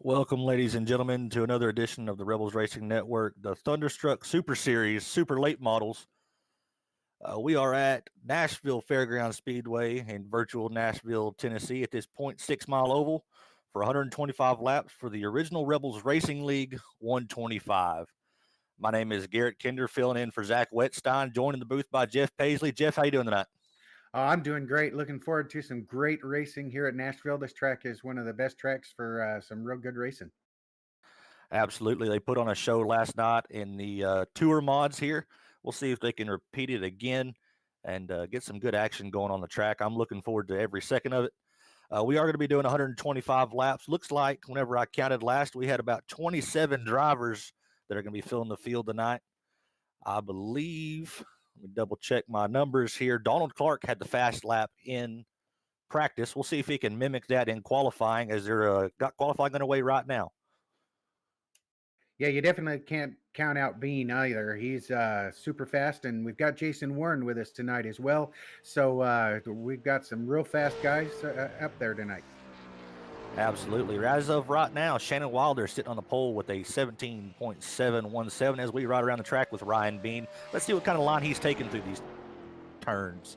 Welcome, ladies and gentlemen, to another edition of the Rebels Racing Network, the Thunderstruck Super Series, Super Late Models. We are at Nashville Fairgrounds Speedway in virtual Nashville, Tennessee at this 0.6 mile oval for 125 laps for the original Rebels Racing League 125. My name is Garrett Kinder, filling in for Zach Wetstein, joined in the booth by Jeff Paisley. Jeff, how you doing tonight? I'm doing great. Looking forward to some great racing here at Nashville. This track is one of the best tracks for some real good racing. Absolutely. They put on a show last night in the tour mods here. We'll see if they can repeat it again and get some good action going on the track. I'm looking forward to every second of it. We are going to be doing 125 laps. Looks like whenever I counted last, we had about 27 drivers that are going to be filling the field tonight. I believe, let me double check my numbers here. Donald Clark had the fast lap in practice. We'll see if he can mimic that in qualifying, as they're got qualifying underway right now. Yeah, you definitely can't count out Bean either. He's super fast, and we've got Jason Warren with us tonight as well. So we've got some real fast guys up there tonight. Absolutely. As of right now, Shannon Wilder sitting on the pole with a 17.717 as we ride around the track with Ryan Bean. Let's see what kind of line he's taking through these turns.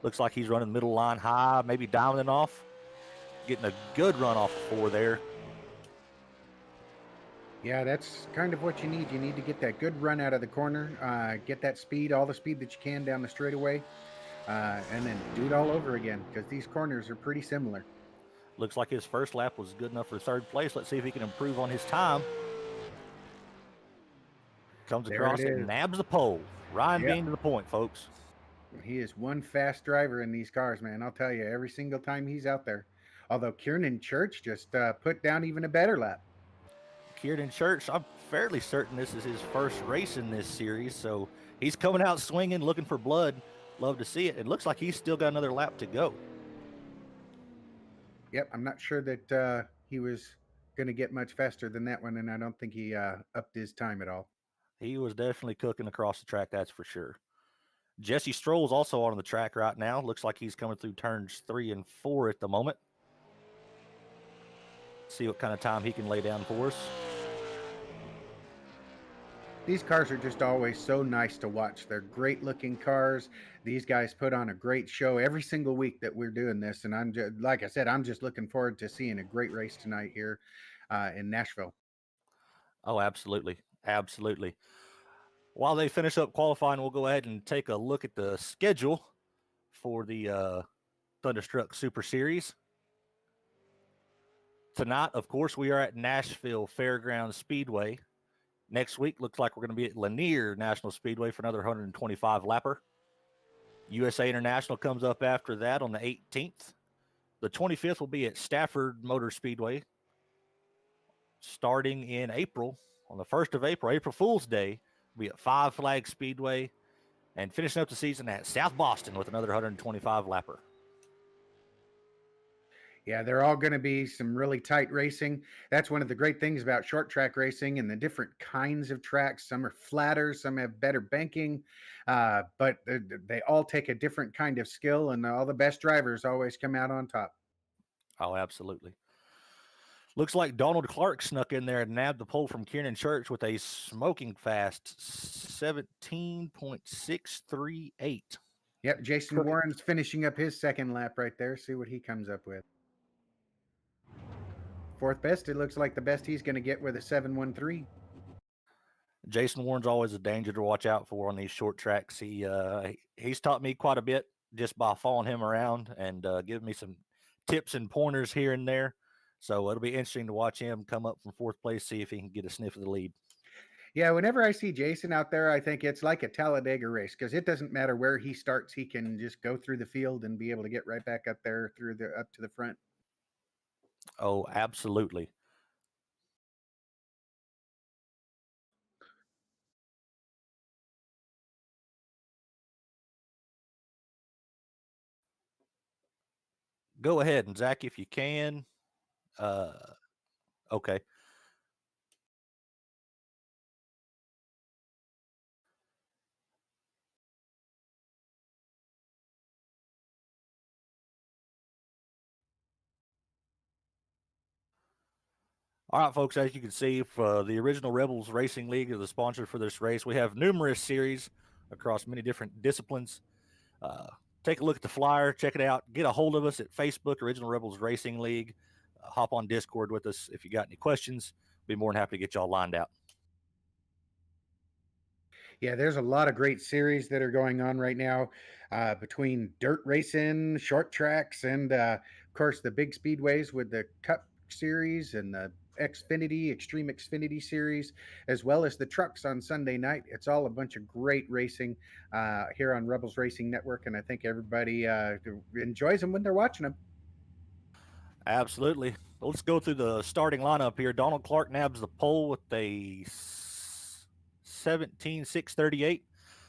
Looks like he's running middle line high, maybe diamonding off. Getting a good run off of four there. Yeah, that's kind of what you need. You need to get that good run out of the corner, get that speed, all the speed that you can down the straightaway, and then do it all over again because these corners are pretty similar. Looks like his first lap was good enough for third place. Let's see if he can improve on his time. Comes There it across it and is. nabs the pole. Ryan Yeah. Bean to the point, folks. He is one fast driver in these cars, man. I'll tell you, every single time he's out there. Although Kiernan Church just put down even a better lap. Kieran Church, I'm fairly certain this is his first race in this series, so he's coming out swinging, looking for blood. Love to see it. It looks like he's still got another lap to go. Yep, I'm not sure that he was going to get much faster than that one, and I don't think he upped his time at all. He was definitely cooking across the track, that's for sure. Jesse Stroll's also on the track right now. Looks like he's coming through turns 3 and 4 at the moment. See what kind of time he can lay down for us. These cars are just always so nice to watch. They're great looking cars. These guys put on a great show every single week that we're doing this. And I'm just, like I said, I'm just looking forward to seeing a great race tonight here in Nashville. Oh, absolutely. Absolutely. While they finish up qualifying, we'll go ahead and take a look at the schedule for the Thunderstruck Super Series. Tonight, of course, we are at Nashville Fairgrounds Speedway. Next week, looks like we're going to be at Lanier National Speedway for another 125 lapper. USA International comes up after that on the 18th. The 25th will be at Stafford Motor Speedway. Starting in April, on the 1st of April, April Fool's Day, we'll be at Five Flag Speedway and finishing up the season at South Boston with another 125 lapper. Yeah, they're all going to be some really tight racing. That's one of the great things about short track racing and the different kinds of tracks. Some are flatter, some have better banking, but they all take a different kind of skill, and all the best drivers always come out on top. Oh, absolutely. Looks like Donald Clark snuck in there and nabbed the pole from Kiernan Church with a smoking fast 17.638. Yep, Jason Warren's finishing up his second lap right there. See what he comes up with. Fourth best, it looks like the best he's going to get with a 713. Jason Warren's always a danger to watch out for on these short tracks. He's taught me quite a bit just by following him around and giving me some tips and pointers here and there. So it'll be interesting to watch him come up from fourth place, see if he can get a sniff of the lead. Yeah, whenever I see Jason out there, I think it's like a Talladega race because it doesn't matter where he starts; he can just go through the field and be able to get right back up there through the up to the front. Oh, absolutely. Go ahead, and Zach, if you can. Uh, okay. All right, folks, as you can see, the original Rebels Racing League is the sponsor for this race. We have numerous series across many different disciplines. Uh, Take a look at the flyer, check it out. Get a hold of us at Facebook, Original Rebels Racing League. Hop on Discord with us if you got any questions. Be more than happy to get y'all lined out. Yeah, there's a lot of great series that are going on right now between dirt racing, short tracks, and of course the big speedways with the Cup Series and the Extreme Xfinity Series, as well as the trucks on Sunday night. It's all a bunch of great racing here on Rebels Racing Network, and I think everybody enjoys them when they're watching them. Absolutely. Let's go through the starting lineup here. Donald Clark nabs the pole with a 17.638.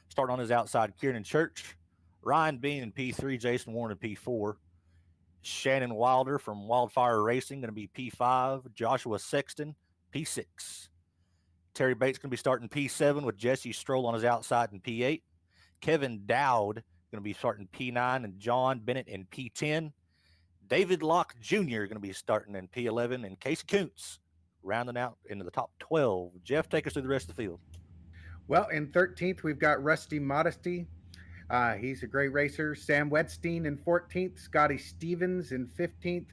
Starting on his outside, Kieran Church. Ryan Bean in P3, Jason Warren in P4. Shannon Wilder from Wildfire Racing going to be P5. Joshua Sexton, P6. Terry Bates going to be starting P7 with Jesse Stroll on his outside in P8. Kevin Dowd going to be starting P9 and John Bennett in P10. David Locke Jr. going to be starting in P11 and Casey Kuntz rounding out into the top 12. Jeff, take us through the rest of the field. Well, in 13th, we've got Rusty Modesty. He's a great racer. Sam Wedstein in 14th. Scotty Stevens in 15th.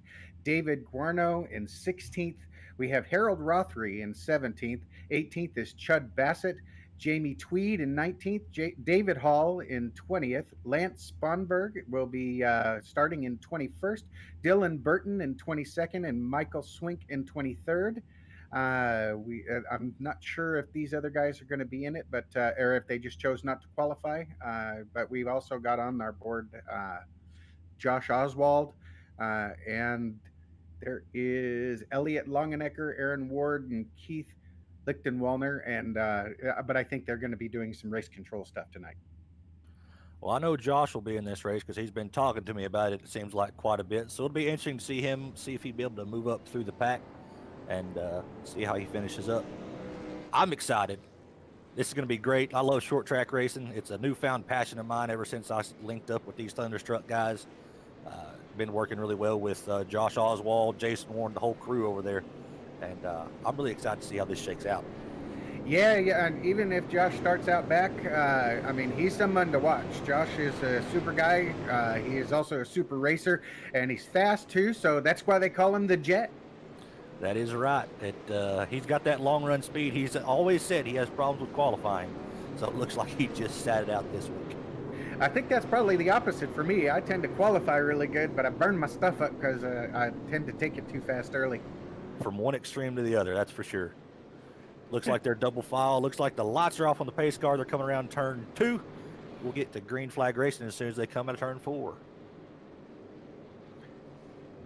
David Guarno in 16th. We have Harold Rothery in 17th. 18th is Chud Bassett. Jamie Tweed in 19th. David Hall in 20th. Lance Sponberg will be starting in 21st. Dylan Burton in 22nd. And Michael Swink in 23rd. I'm not sure if these other guys are going to be in it, but or if they just chose not to qualify. But we've also got on our board Josh Oswald, and there is Elliot Longenecker, Aaron Ward, and Keith Lichtenwallner. And but I think they're going to be doing some race control stuff tonight. Well, I know Josh will be in this race because he's been talking to me about it, it seems like, quite a bit. So it'll be interesting to see him, see if he'd be able to move up through the pack and see how he finishes up. I'm excited. This is going to be great. I love short track racing. It's a newfound passion of mine ever since I linked up with these Thunderstruck guys. Been working really well with Josh Oswald, Jason Warren, the whole crew over there. And I'm really excited to see how this shakes out. Yeah, and even if Josh starts out back, I mean, he's someone to watch. Josh is a super guy. He is also a super racer, and he's fast too, so that's why they call him the Jet. That is right. He's got that long run speed. He's always said he has problems with qualifying, so it looks like he just sat it out this week. I think that's probably the opposite for me. I tend to qualify really good, but I burn my stuff up because I tend to take it too fast early. From one extreme to the other, that's for sure. Looks like they're double file. Looks like the lights are off on the pace car. They're coming around turn 2. We'll get to green flag racing as soon as they come out of turn 4.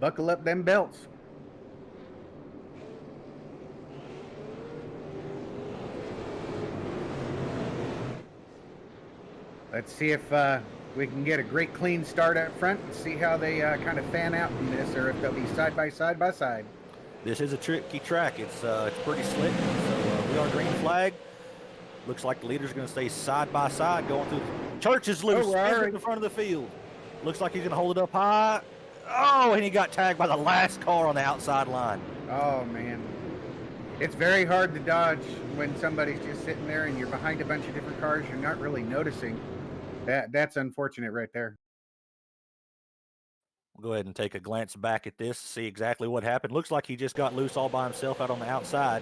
Buckle up them belts. Let's see if we can get a great clean start up front and see how they kind of fan out in this, or if they'll be side by side by side. This is a tricky track. It's pretty slick. So we are green flag. Looks like the leader's going to stay side by side going through. Church is loose. Right in the front of the field. Looks like he's going to hold it up high. Oh, and he got tagged by the last car on the outside line. Oh, man. It's very hard to dodge when somebody's just sitting there and you're behind a bunch of different cars. You're not really noticing. That's unfortunate right there. We'll go ahead and take a glance back at this, see exactly what happened. Looks like he just got loose all by himself out on the outside.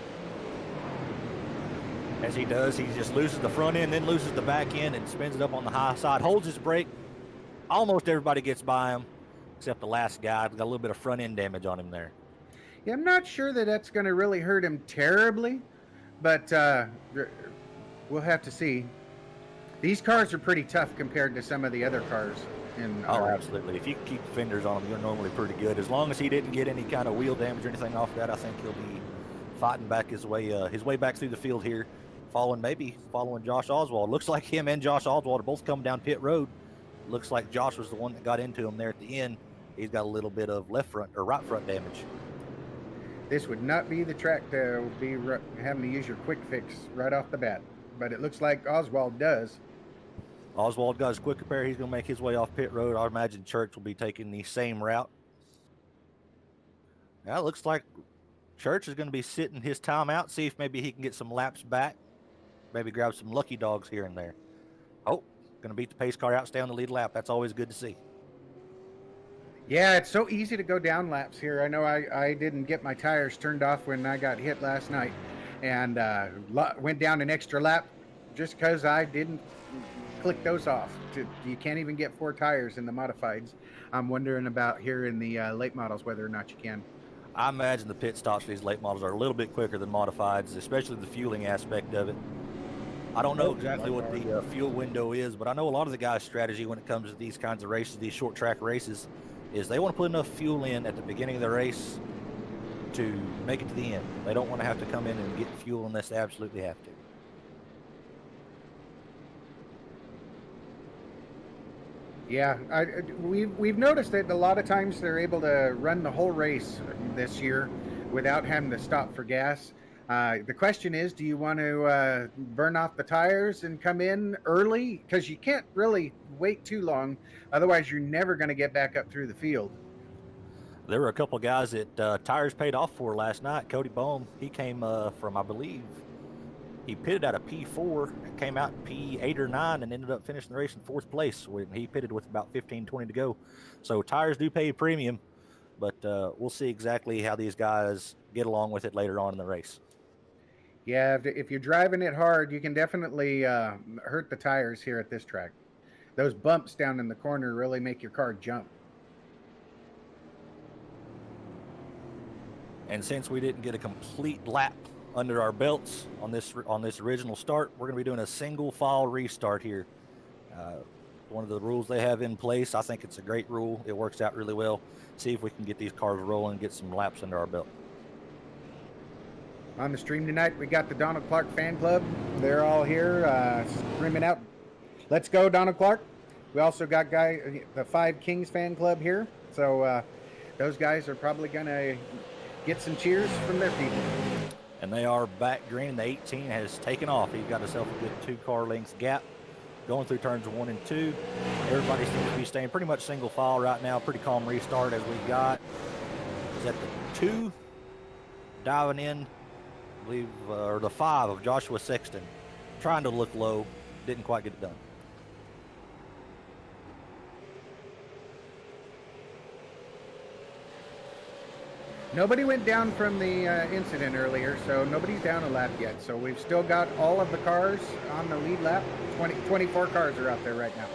As he does, he just loses the front end, then loses the back end and spins it up on the high side, holds his brake. Almost everybody gets by him, except the last guy. Got a little bit of front end damage on him there. Yeah, I'm not sure that that's going to really hurt him terribly, but we'll have to see. These cars are pretty tough compared to some of the other cars. Absolutely. If you keep the fenders on them, you're normally pretty good. As long as he didn't get any kind of wheel damage or anything off that, I think he'll be fighting back his way back through the field here, following Josh Oswald. Looks like him and Josh Oswald are both coming down pit road. Looks like Josh was the one that got into him there at the end. He's got a little bit of right front damage. This would not be the track to be having to use your quick fix right off the bat, but it looks like Oswald does. Oswald got his quick repair. He's going to make his way off pit road. I imagine Church will be taking the same route. Now it looks like Church is going to be sitting his time out, see if maybe he can get some laps back, maybe grab some lucky dogs here and there. Oh, going to beat the pace car out, stay on the lead lap. That's always good to see. Yeah, it's so easy to go down laps here. I know I didn't get my tires turned off when I got hit last night, and went down an extra lap just because I didn't click those off. You can't even get 4 tires in the modifieds. I'm wondering about here in the late models whether or not you can. I imagine the pit stops for these late models are a little bit quicker than modifieds, especially the fueling aspect of it. I don't know exactly what the fuel window is, but I know a lot of the guys' strategy when it comes to these kinds of races, these short track races, is they want to put enough fuel in at the beginning of the race to make it to the end. They don't want to have to come in and get fuel unless they absolutely have to. Yeah, we've noticed that a lot of times they're able to run the whole race this year without having to stop for gas. The question is, do you want to burn off the tires and come in early? Because you can't really wait too long. Otherwise, you're never going to get back up through the field. There were a couple of guys that tires paid off for last night. Cody Bohm, he came from, I believe, he pitted out of P4, came out in P8 or 9, and ended up finishing the race in 4th place when he pitted with about 15, 20 to go. So tires do pay a premium, but we'll see exactly how these guys get along with it later on in the race. Yeah, if you're driving it hard, you can definitely hurt the tires here at this track. Those bumps down in the corner really make your car jump. And since we didn't get a complete lap under our belts on this original start, we're going to be doing a single file restart here. One of the rules they have in place, I think it's a great rule. It works out really well. See if we can get these cars rolling and get some laps under our belt. On the stream tonight, we got the Donald Clark fan club. They're all here screaming out, "Let's go, Donald Clark." We also got the 5 Kings fan club here. So those guys are probably going to get some cheers from their people. And they are back green. The 18 has taken off. He's got himself a good 2 car lengths gap going through turns 1 and 2. Everybody seems to be staying pretty much single file right now. Pretty calm restart as we got. Is that the 2 diving in, I believe, or the 5 of Joshua Sexton. Trying to look low. Didn't quite get it done. Nobody went down from the incident earlier, so nobody's down a lap yet. So we've still got all of the cars on the lead lap. 24 cars are out there right now.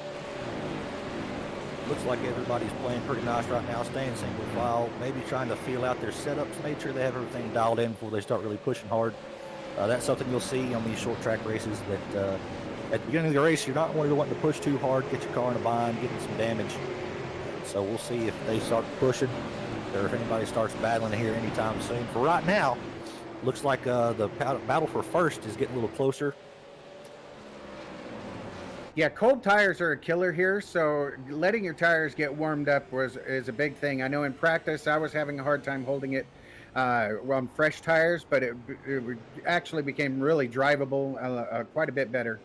Looks like everybody's playing pretty nice right now, staying single file, maybe trying to feel out their setups, make sure they have everything dialed in before they start really pushing hard. That's something you'll see on these short track races that at the beginning of the race, you're not really wanting to push too hard, get your car in a bind, getting some damage. So we'll see if they start pushing or if anybody starts battling here anytime soon. For right now, looks like the battle for first is getting a little closer. Yeah, cold tires are a killer here, so letting your tires get warmed up is a big thing. I know in practice I was having a hard time holding it on fresh tires, but it actually became really drivable, quite a bit better.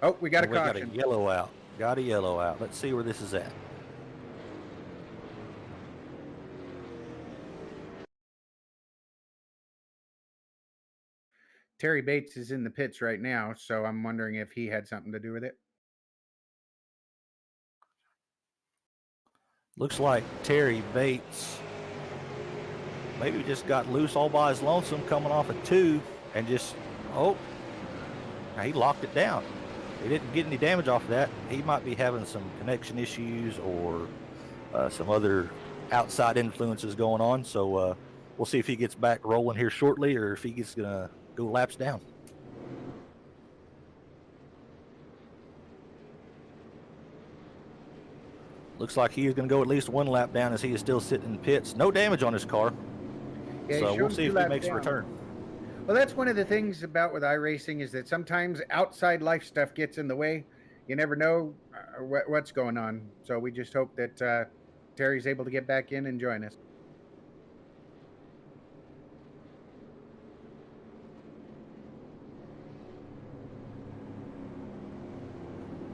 Oh, we got a caution. Got a yellow out. Got a yellow out. Let's see where this is at. Terry Bates is in the pits right now, so I'm wondering if he had something to do with it. Looks like Terry Bates maybe just got loose all by his lonesome coming off a 2 and just, he locked it down. He didn't get any damage off of that. He might be having some connection issues or some other outside influences going on. So we'll see if he gets back rolling here shortly or if he gets going to go laps down. Looks like he is going to go at least 1 lap down as he is still sitting in pits. No damage on his car. Yeah, so we'll see if he makes a return. Well, that's one of the things about with iRacing is that sometimes outside life stuff gets in the way. You never know what's going on. So we just hope that Terry's able to get back in and join us.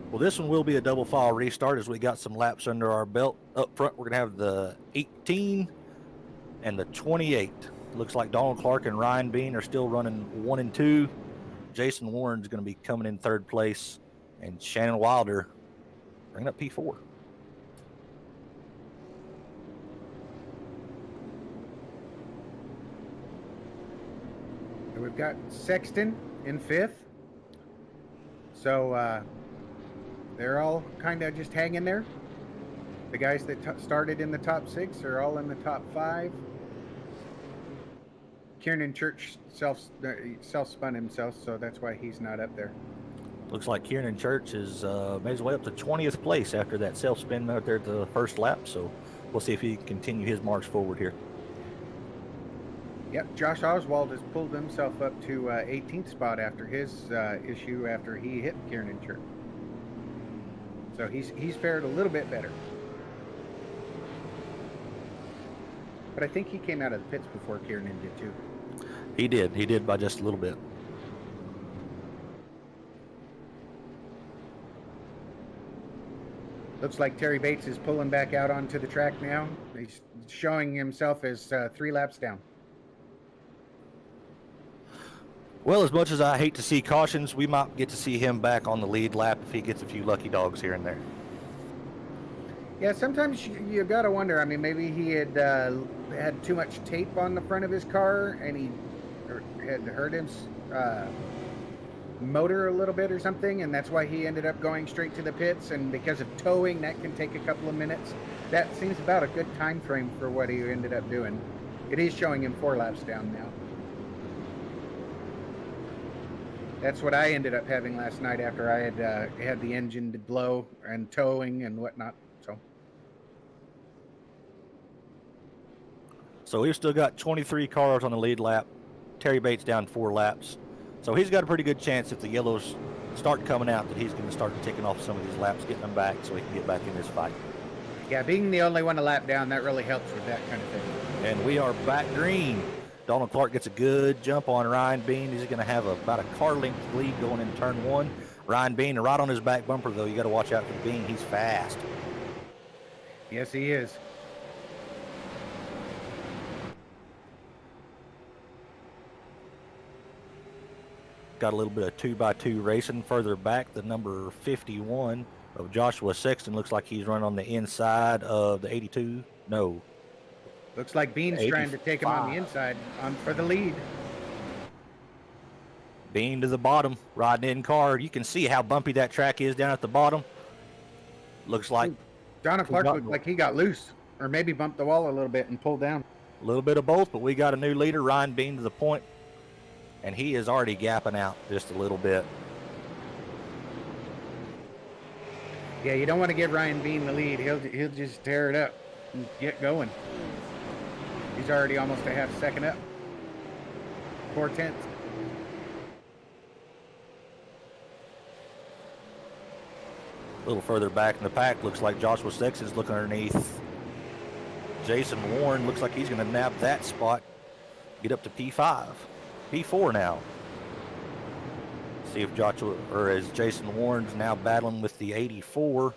Well, this one will be a double file restart as we got some laps under our belt. Up front, we're going to have the 18 and the 28. Looks like Donald Clark and Ryan Bean are still running 1 and 2. Jason Warren's going to be coming in third place, and Shannon Wilder bringing up P4. And we've got Sexton in 5th. So they're all kind of just hanging there. The guys that started in the top 6 are all in the top 5. Kiernan Church self-spun himself, so that's why he's not up there. Looks like Kiernan Church has made his way up to 20th place after that self-spin out there at the first lap. So we'll see if he can continue his march forward here. Yep, Josh Oswald has pulled himself up to 18th spot after his issue after he hit Kiernan Church. So he's fared a little bit better. But I think he came out of the pits before Kiernan did too. He did by just a little bit. Looks like Terry Bates is pulling back out onto the track now. He's showing himself as 3 laps down. Well, as much as I hate to see cautions, we might get to see him back on the lead lap if he gets a few lucky dogs here and there. Yeah, sometimes you got to wonder. I mean, maybe he had had too much tape on the front of his car and he had hurt his motor a little bit or something, and that's why he ended up going straight to the pits. And because of towing, that can take a couple of minutes. That seems about a good time frame for what he ended up doing. It is showing him 4 laps down now. That's what I ended up having last night after I had the engine to blow and towing and whatnot. So we've still got 23 cars on the lead lap. Terry Bates down 4 laps. So he's got a pretty good chance if the yellows start coming out that he's going to start taking off some of these laps, getting them back so he can get back in this fight. Yeah, being the only one a lap down, that really helps with that kind of thing. And we are back green. Donald Clark gets a good jump on Ryan Bean. He's going to have about a car length lead going into turn 1. Ryan Bean right on his back bumper, though. You got to watch out for Bean. He's fast. Yes, he is. Got a little bit of 2x2 racing further back. The number 51 of Joshua Sexton looks like he's running on the inside of the 82. No. Looks like Bean's 85. trying to take him on the inside for the lead. Bean to the bottom, riding in car. You can see how bumpy that track is down at the bottom. Looks like Donald Clark looked like he got loose, or maybe bumped the wall a little bit and pulled down. a little bit of both, but we got a new leader, Ryan Bean, to the point, and he is already gapping out just a little bit. Yeah, you don't want to give Ryan Bean the lead. He'll just tear it up and get going. He's already almost a half second up. 4/10. A little further back in the pack, looks like Joshua Sexton's looking underneath. Jason Warren looks like he's going to nab that spot, get up to P5. P4 now. See if Joshua, or as Jason Warren's now battling with the 85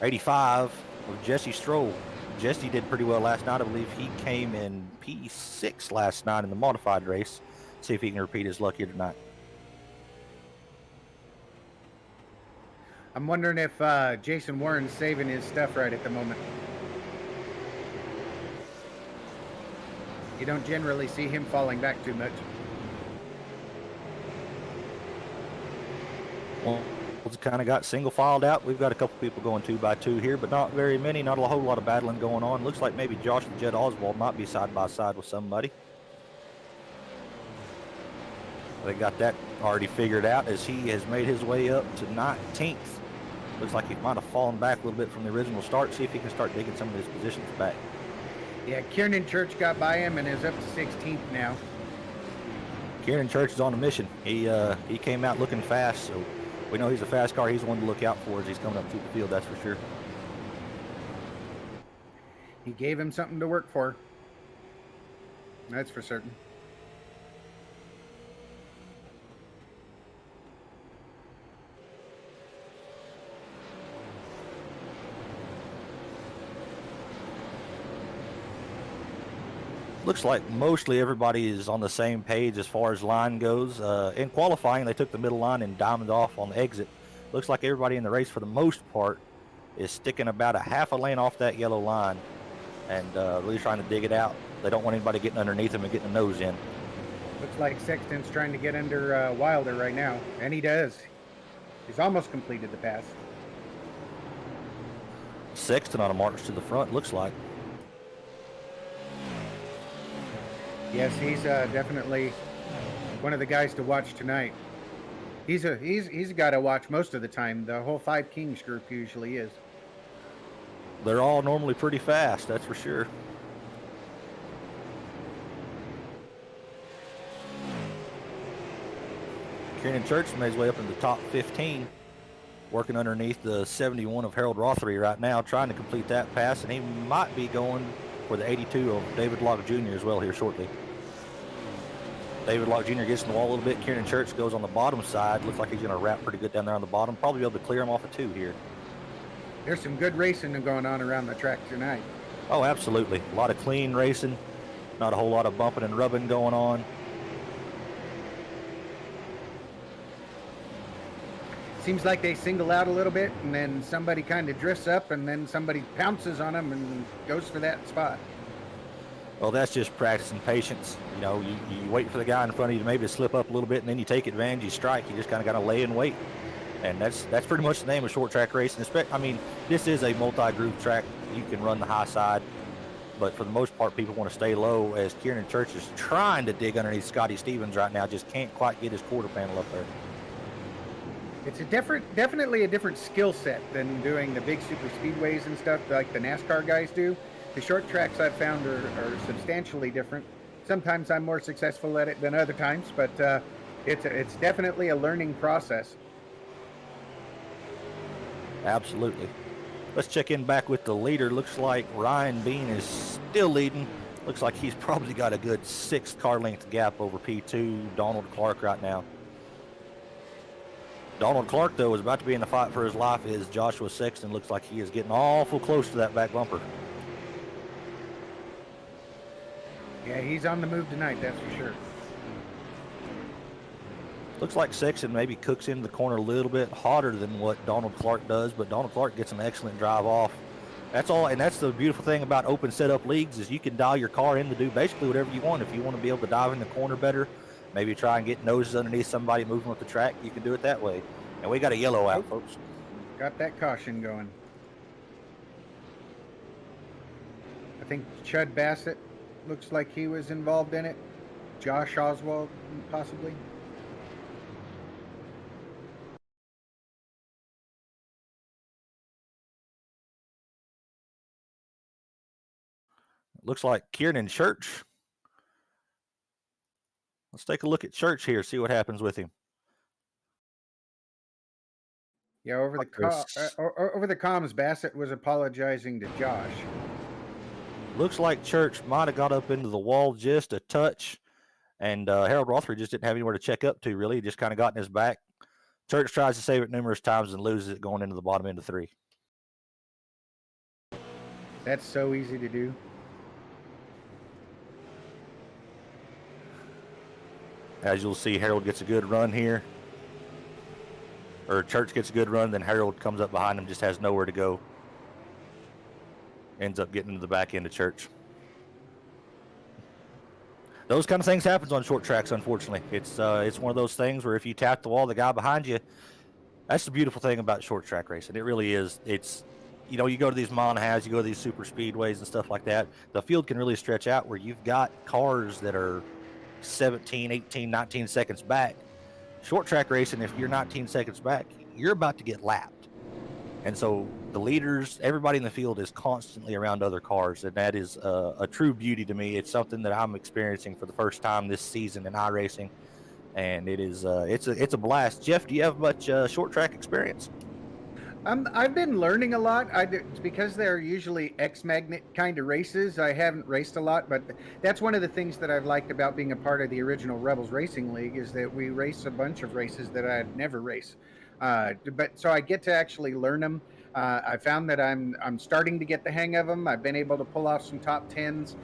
of Jesse Stroll. Jesse did pretty well last night. I believe he came in P6 last night in the modified race. See if he can repeat his luck here tonight. I'm wondering if Jason Warren's saving his stuff right at the moment. You don't generally see him falling back too much. Well, it's kind of got single filed out. We've got a couple people going 2x2 here, but not very many. Not a whole lot of battling going on. Looks like maybe Josh and Jed Oswald might be side by side with somebody. They got that already figured out as he has made his way up to 19th. Looks like he might have fallen back a little bit from the original start. See if he can start digging some of his positions back. Yeah, Kiernan Church got by him and is up to 16th now. Kiernan Church is on a mission. He came out looking fast, so we know he's a fast car. He's one to look out for as he's coming up through the field, that's for sure. He gave him something to work for. That's for certain. Looks like mostly everybody is on the same page as far as line goes. In qualifying, they took the middle line and diamond off on the exit. Looks like everybody in the race, for the most part, is sticking about a half a lane off that yellow line and really trying to dig it out. They don't want anybody getting underneath them and getting a nose in. Looks like Sexton's trying to get under Wilder right now, and he does. He's almost completed the pass. Sexton on a march to the front, looks like. Yes, he's definitely one of the guys to watch tonight. He's a guy to watch most of the time. The whole Five Kings group usually is. They're all normally pretty fast, that's for sure. Kieran Church made his way up in the top 15, working underneath the 71 of Harold Rothery right now, trying to complete that pass, and he might be going for the 82 of David Locke Jr. as well here shortly. David Locke Jr. gets in the wall a little bit. Kieran Church goes on the bottom side. Looks like he's going to wrap pretty good down there on the bottom. Probably be able to clear him off a 2 here. There's some good racing going on around the track tonight. Oh, absolutely. A lot of clean racing. Not a whole lot of bumping and rubbing going on. Seems like they single out a little bit, and then somebody kind of drifts up, and then somebody pounces on them and goes for that spot. Well, that's just practicing patience. You know, you wait for the guy in front of you to maybe slip up a little bit, and then you take advantage, you strike. You just kind of got to lay and wait. And that's pretty much the name of short track racing. I mean, this is a multi-groove track. You can run the high side, but for the most part, people want to stay low, as Kieran Church is trying to dig underneath Scotty Stevens right now, just can't quite get his quarter panel up there. It's definitely a different skill set than doing the big super speedways and stuff like the NASCAR guys do. The short tracks I've found are substantially different. Sometimes I'm more successful at it than other times, but it's definitely a learning process. Absolutely. Let's check in back with the leader. Looks like Ryan Bean is still leading. Looks like he's probably got a good 6 car length gap over P2 Donald Clark right now. Donald Clark, though, is about to be in the fight for his life as Joshua Sexton looks like he is getting awful close to that back bumper. Yeah, he's on the move tonight, that's for sure. Looks like Sexton maybe cooks into the corner a little bit hotter than what Donald Clark does, but Donald Clark gets an excellent drive off. That's all, and that's the beautiful thing about open setup leagues is you can dial your car in to do basically whatever you want. If you want to be able to dive in the corner better, maybe try and get noses underneath somebody moving with the track, you can do it that way. And we got a yellow out, folks. Got that caution going. I think Chud Bassett looks like he was involved in it. Josh Oswald, possibly. Looks like Kieran Church. Let's take a look at Church here, see what happens with him. Yeah, over the comms, Bassett was apologizing to Josh. Looks like Church might have got up into the wall just a touch, and Harold Rothery just didn't have anywhere to check up to, really. He just kind of got in his back. Church tries to save it numerous times and loses it going into the bottom end of 3. That's so easy to do. As you'll see, Harold gets a good run here. Or Church gets a good run, then Harold comes up behind him, just has nowhere to go. Ends up getting into the back end of Church. Those kind of things happens on short tracks, unfortunately. It's one of those things where if you tap the wall, the guy behind you, that's the beautiful thing about short track racing. It really is. It's, you know, you go to these mile and a halves, you go to these super speedways and stuff like that, the field can really stretch out where you've got cars that are 17, 18, 19 seconds back. Short track racing, if you're 19 seconds back, you're about to get lapped. And so the leaders, everybody in the field is constantly around other cars, and that is a true beauty to me. It's something that I'm experiencing for the first time this season in iRacing, and it is it's a blast. Jeff, do you have much short track experience? I've been learning a lot. Because they're usually X-magnet kind of races, I haven't raced a lot, but that's one of the things that I've liked about being a part of the original Rebels Racing League is that we race a bunch of races that I'd never race. But so I get to actually learn them. I found that I'm starting to get the hang of them. I've been able to pull off some top tens,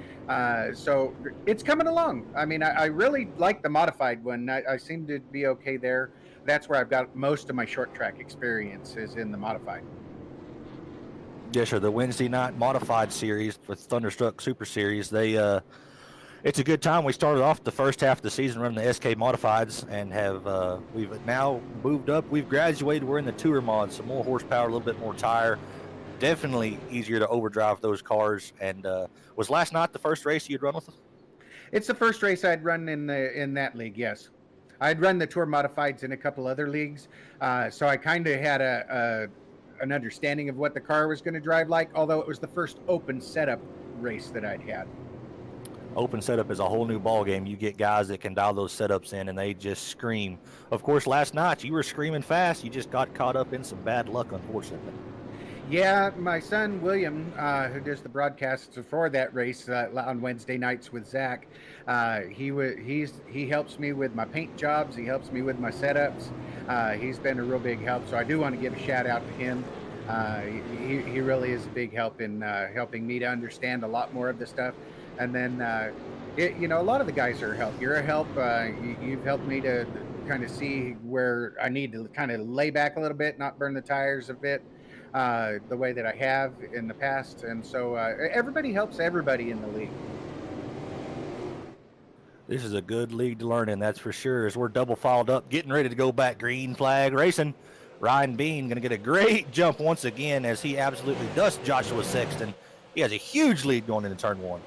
so it's coming along. I mean, I really like the modified one. I seem to be okay there. That's where I've got most of my short track experience is in the modified. Yes, sir. The Wednesday night modified series with Thunderstruck Super Series. It's a good time. We started off the first half of the season running the SK modifieds, and we've now moved up. We've graduated. We're in the tour mods, so more horsepower, a little bit more tire. Definitely easier to overdrive those cars. And was last night the first race you'd run with them? It's the first race I'd run in that league. Yes, I'd run the tour modifieds in a couple other leagues, so I kind of had an understanding of what the car was going to drive like. Although it was the first open setup race that I'd had. Open setup is a whole new ball game. You get guys that can dial those setups in, and they just scream. Of course, last night you were screaming fast. You just got caught up in some bad luck, unfortunately. Yeah, my son William, who does the broadcasts for that race on Wednesday nights with Zach, he helps me with my paint jobs. He helps me with my setups. He's been a real big help. So I do want to give a shout out to him. He really is a big help in helping me to understand a lot more of the stuff. And then, a lot of the guys are a help. You're a help. You've helped me to kind of see where I need to kind of lay back a little bit, not burn the tires a bit, the way that I have in the past. And so everybody helps everybody in the league. This is a good league to learn in, that's for sure. As we're double filed up, getting ready to go back, green flag racing. Ryan Bean going to get a great jump once again as he absolutely dusts Joshua Sexton. He has a huge lead going into turn one.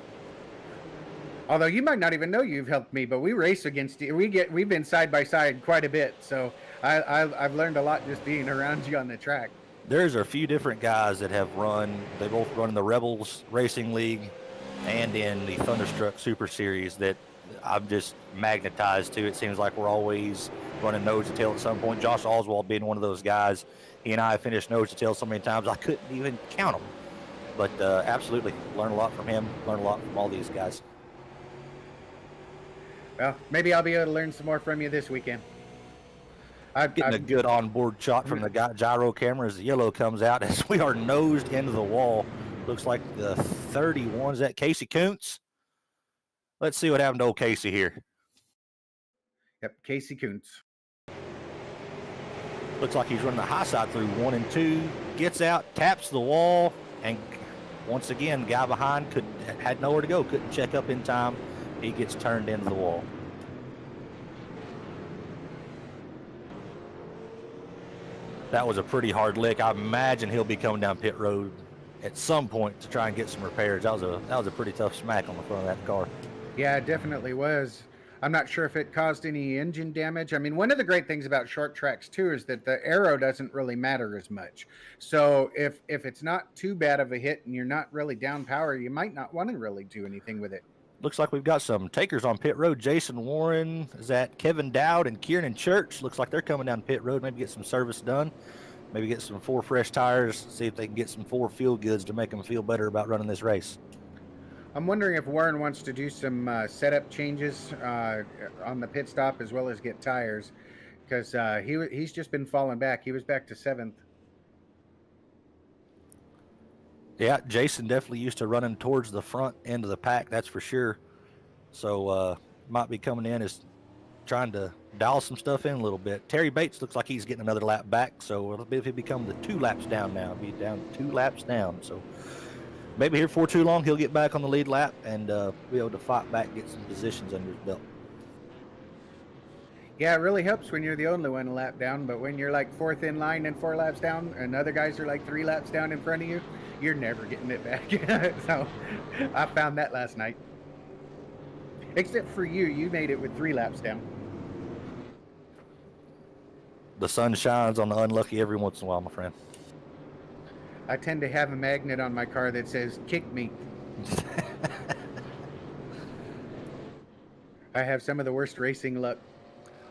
Although you might not even know you've helped me, but we race against you. We've been side by side quite a bit, so I've learned a lot just being around you on the track. There's a few different guys that have run. They both run in the Rebels Racing League and in the Thunderstruck Super Series that I'm just magnetized to. It seems like we're always running nose to tail at some point. Josh Oswald being one of those guys. He and I have finished nose to tail so many times I couldn't even count them. But absolutely, learn a lot from him. Learn a lot from all these guys. Well, maybe I'll be able to learn some more from you this weekend. Getting a good onboard shot from the gyro camera as the yellow comes out as we are nosed into the wall. Looks like the 31. Is that Casey Kuntz? Let's see what happened to old Casey here. Yep, Casey Kuntz. Looks like he's running the high side through 1 and 2. Gets out, taps the wall, and once again, guy behind had nowhere to go. Couldn't check up in time. He gets turned into the wall. That was a pretty hard lick. I imagine he'll be coming down pit road at some point to try and get some repairs. That was a pretty tough smack on the front of that car. Yeah, it definitely was. I'm not sure if it caused any engine damage. I mean, one of the great things about short tracks too is that the aero doesn't really matter as much. So if it's not too bad of a hit and you're not really down power, you might not want to really do anything with it. Looks like we've got some takers on pit road. Jason Warren, is that Kevin Dowd and Kieran Church? Looks like they're coming down pit road. Maybe get some service done. Maybe get some 4 fresh tires. See if they can get some 4 feel goods to make them feel better about running this race. I'm wondering if Warren wants to do some setup changes on the pit stop as well as get tires, because he's just been falling back. He was back to 7th. Yeah, Jason definitely used to running towards the front end of the pack, that's for sure. So might be coming in as trying to dial some stuff in a little bit. Terry Bates looks like he's getting another lap back, so it'll be if he becomes the 2 laps down now. It'll be down 2 laps down. So maybe here for too long he'll get back on the lead lap and be able to fight back, get some positions under his belt. Yeah, it really helps when you're the only one a lap down, but when you're like 4th in line and 4 laps down and other guys are like 3 laps down in front of you, you're never getting it back. So I found that last night. Except for you made it with 3 laps down. The sun shines on the unlucky every once in a while, my friend. I tend to have a magnet on my car that says, kick me. I have some of the worst racing luck.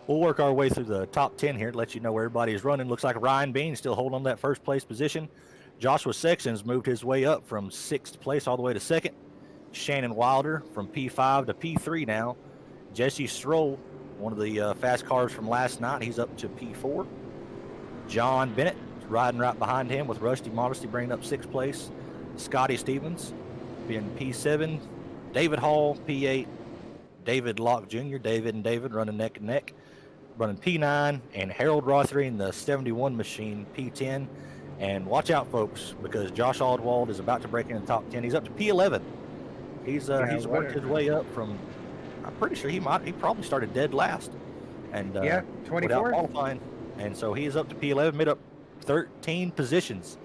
We'll work our way through the top 10 here to let you know where everybody is running. Looks like Ryan Bean still holding on to that first place position. Joshua Sexton's moved his way up from 6th place all the way to 2nd. Shannon Wilder from P5 to P3 now. Jesse Stroll, one of the fast cars from last night, he's up to P4. John Bennett riding right behind him with Rusty Modesty bringing up 6th place. Scotty Stevens being P7. David Hall, P8. David Locke Jr., David and David running neck and neck, running P9. And Harold Rothery in the 71 machine, P10. And watch out, folks, because Josh Oswald is about to break in the top 10. He's up to P11. He's worked his way up from, I'm pretty sure he probably started dead last. And 24 without qualifying. And so he is up to P11, made up 13 positions.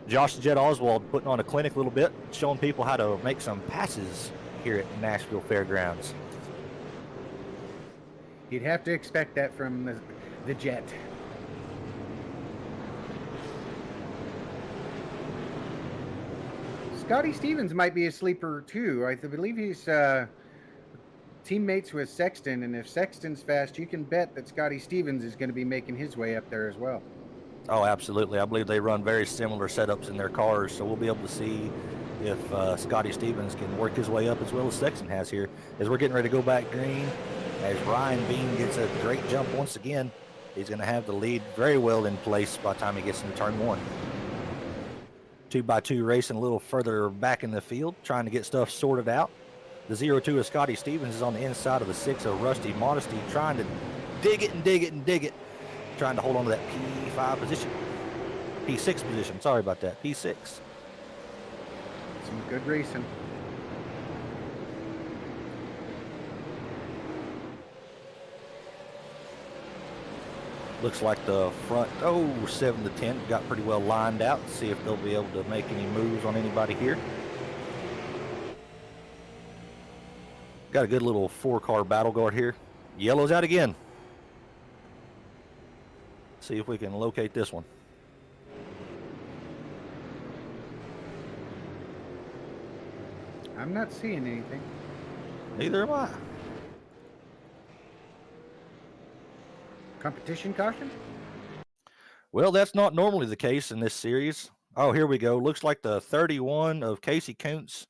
Josh the Jet Oswald putting on a clinic a little bit, showing people how to make some passes here at Nashville Fairgrounds. You'd have to expect that from the Jet. Scotty Stevens might be a sleeper too. I believe he's teammates with Sexton, and if Sexton's fast, you can bet that Scotty Stevens is going to be making his way up there as well. Oh, absolutely. I believe they run very similar setups in their cars, so we'll be able to see if Scotty Stevens can work his way up as well as Sexton has here. As we're getting ready to go back green, as Ryan Bean gets a great jump once again, he's going to have the lead very well in place by the time he gets into turn 1. 2x2 racing a little further back in the field, trying to get stuff sorted out. The 0-2 of Scotty Stevens is on the inside of the 6 of Rusty Modesty, trying to dig it, trying to hold on to that P5 position. P6 position, sorry about that, P6. Some good racing. Looks like the front 7 to 10 got pretty well lined out. See if they'll be able to make any moves on anybody here. Got a good little 4-car battle guard here. Yellow's out again. See if we can locate this one. I'm not seeing anything. Neither am I. Competition caution? Well, that's not normally the case in this series. Oh, here we go. Looks like the 31 of Casey Kuntz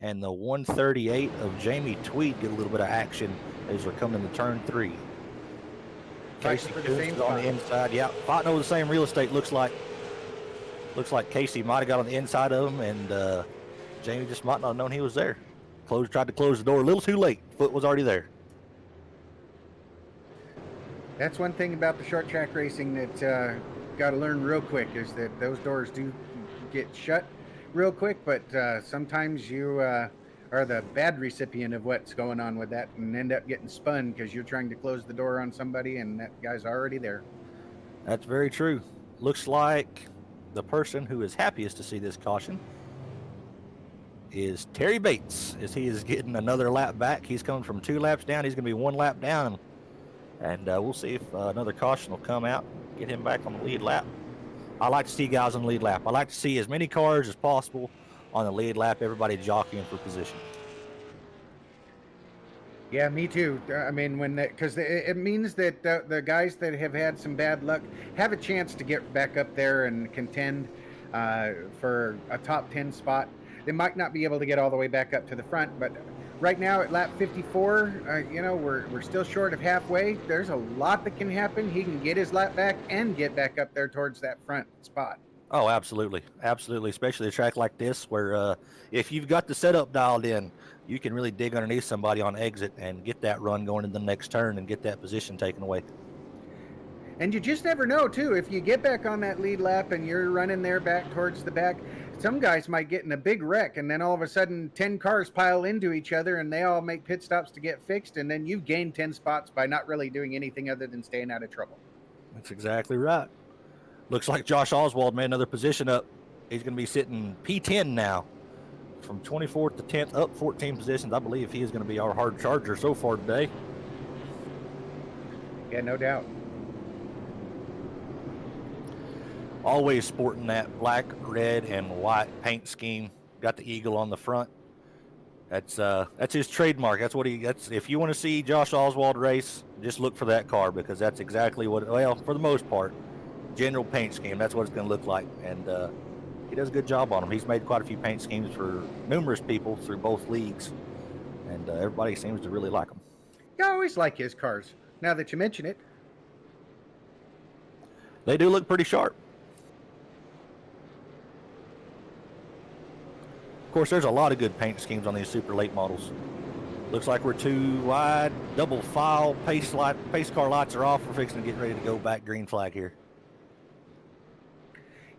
and the 138 of Jamie Tweed get a little bit of action as we're coming into turn 3. Casey Kuntz is on the inside. Yeah, fighting over the same real estate. Looks like Casey might have got on the inside of him, and Jamie just might not have known he was there. Tried to close the door a little too late. Foot was already there. That's one thing about the short track racing that got to learn real quick, is that those doors do get shut real quick, but sometimes you are the bad recipient of what's going on with that and end up getting spun because you're trying to close the door on somebody and that guy's already there. That's very true. Looks like the person who is happiest to see this caution is Terry Bates, as he is getting another lap back. He's coming from 2 laps down. He's going to be 1 lap down. And we'll see if another caution will come out, get him back on the lead lap. I like to see guys on the lead lap. I like to see as many cars as possible on the lead lap, everybody jockeying for position. Yeah, me too. I mean, because it means that the guys that have had some bad luck have a chance to get back up there and contend for a top 10 spot. They might not be able to get all the way back up to the front, but right now at lap 54, we're still short of halfway. There's a lot that can happen. He can get his lap back and get back up there towards that front spot. Oh, absolutely. Absolutely. Especially a track like this where if you've got the setup dialed in, you can really dig underneath somebody on exit and get that run going in the next turn and get that position taken away. And you just never know, too. If you get back on that lead lap and you're running there back towards the back, some guys might get in a big wreck, and then all of a sudden 10 cars pile into each other and they all make pit stops to get fixed, and then you've gained 10 spots by not really doing anything other than staying out of trouble. That's exactly right. Looks like Josh Oswald made another position up. He's going to be sitting P10 now. From 24th to 10th, up 14 positions. I believe he is going to be our hard charger so far today. Yeah, no doubt. Always sporting that black, red, and white paint scheme. Got the eagle on the front. That's his trademark. That's if you want to see Josh Oswald race, just look for that car, because that's exactly what, well, for the most part, general paint scheme. That's what it's going to look like. And he does a good job on them. He's made quite a few paint schemes for numerous people through both leagues, and everybody seems to really like them. Yeah, I always like his cars, now that you mention it. They do look pretty sharp. Of course, there's a lot of good paint schemes on these super late models. Looks like we're too wide. Double file. Pace car lights are off. We're fixing to get ready to go back green flag here.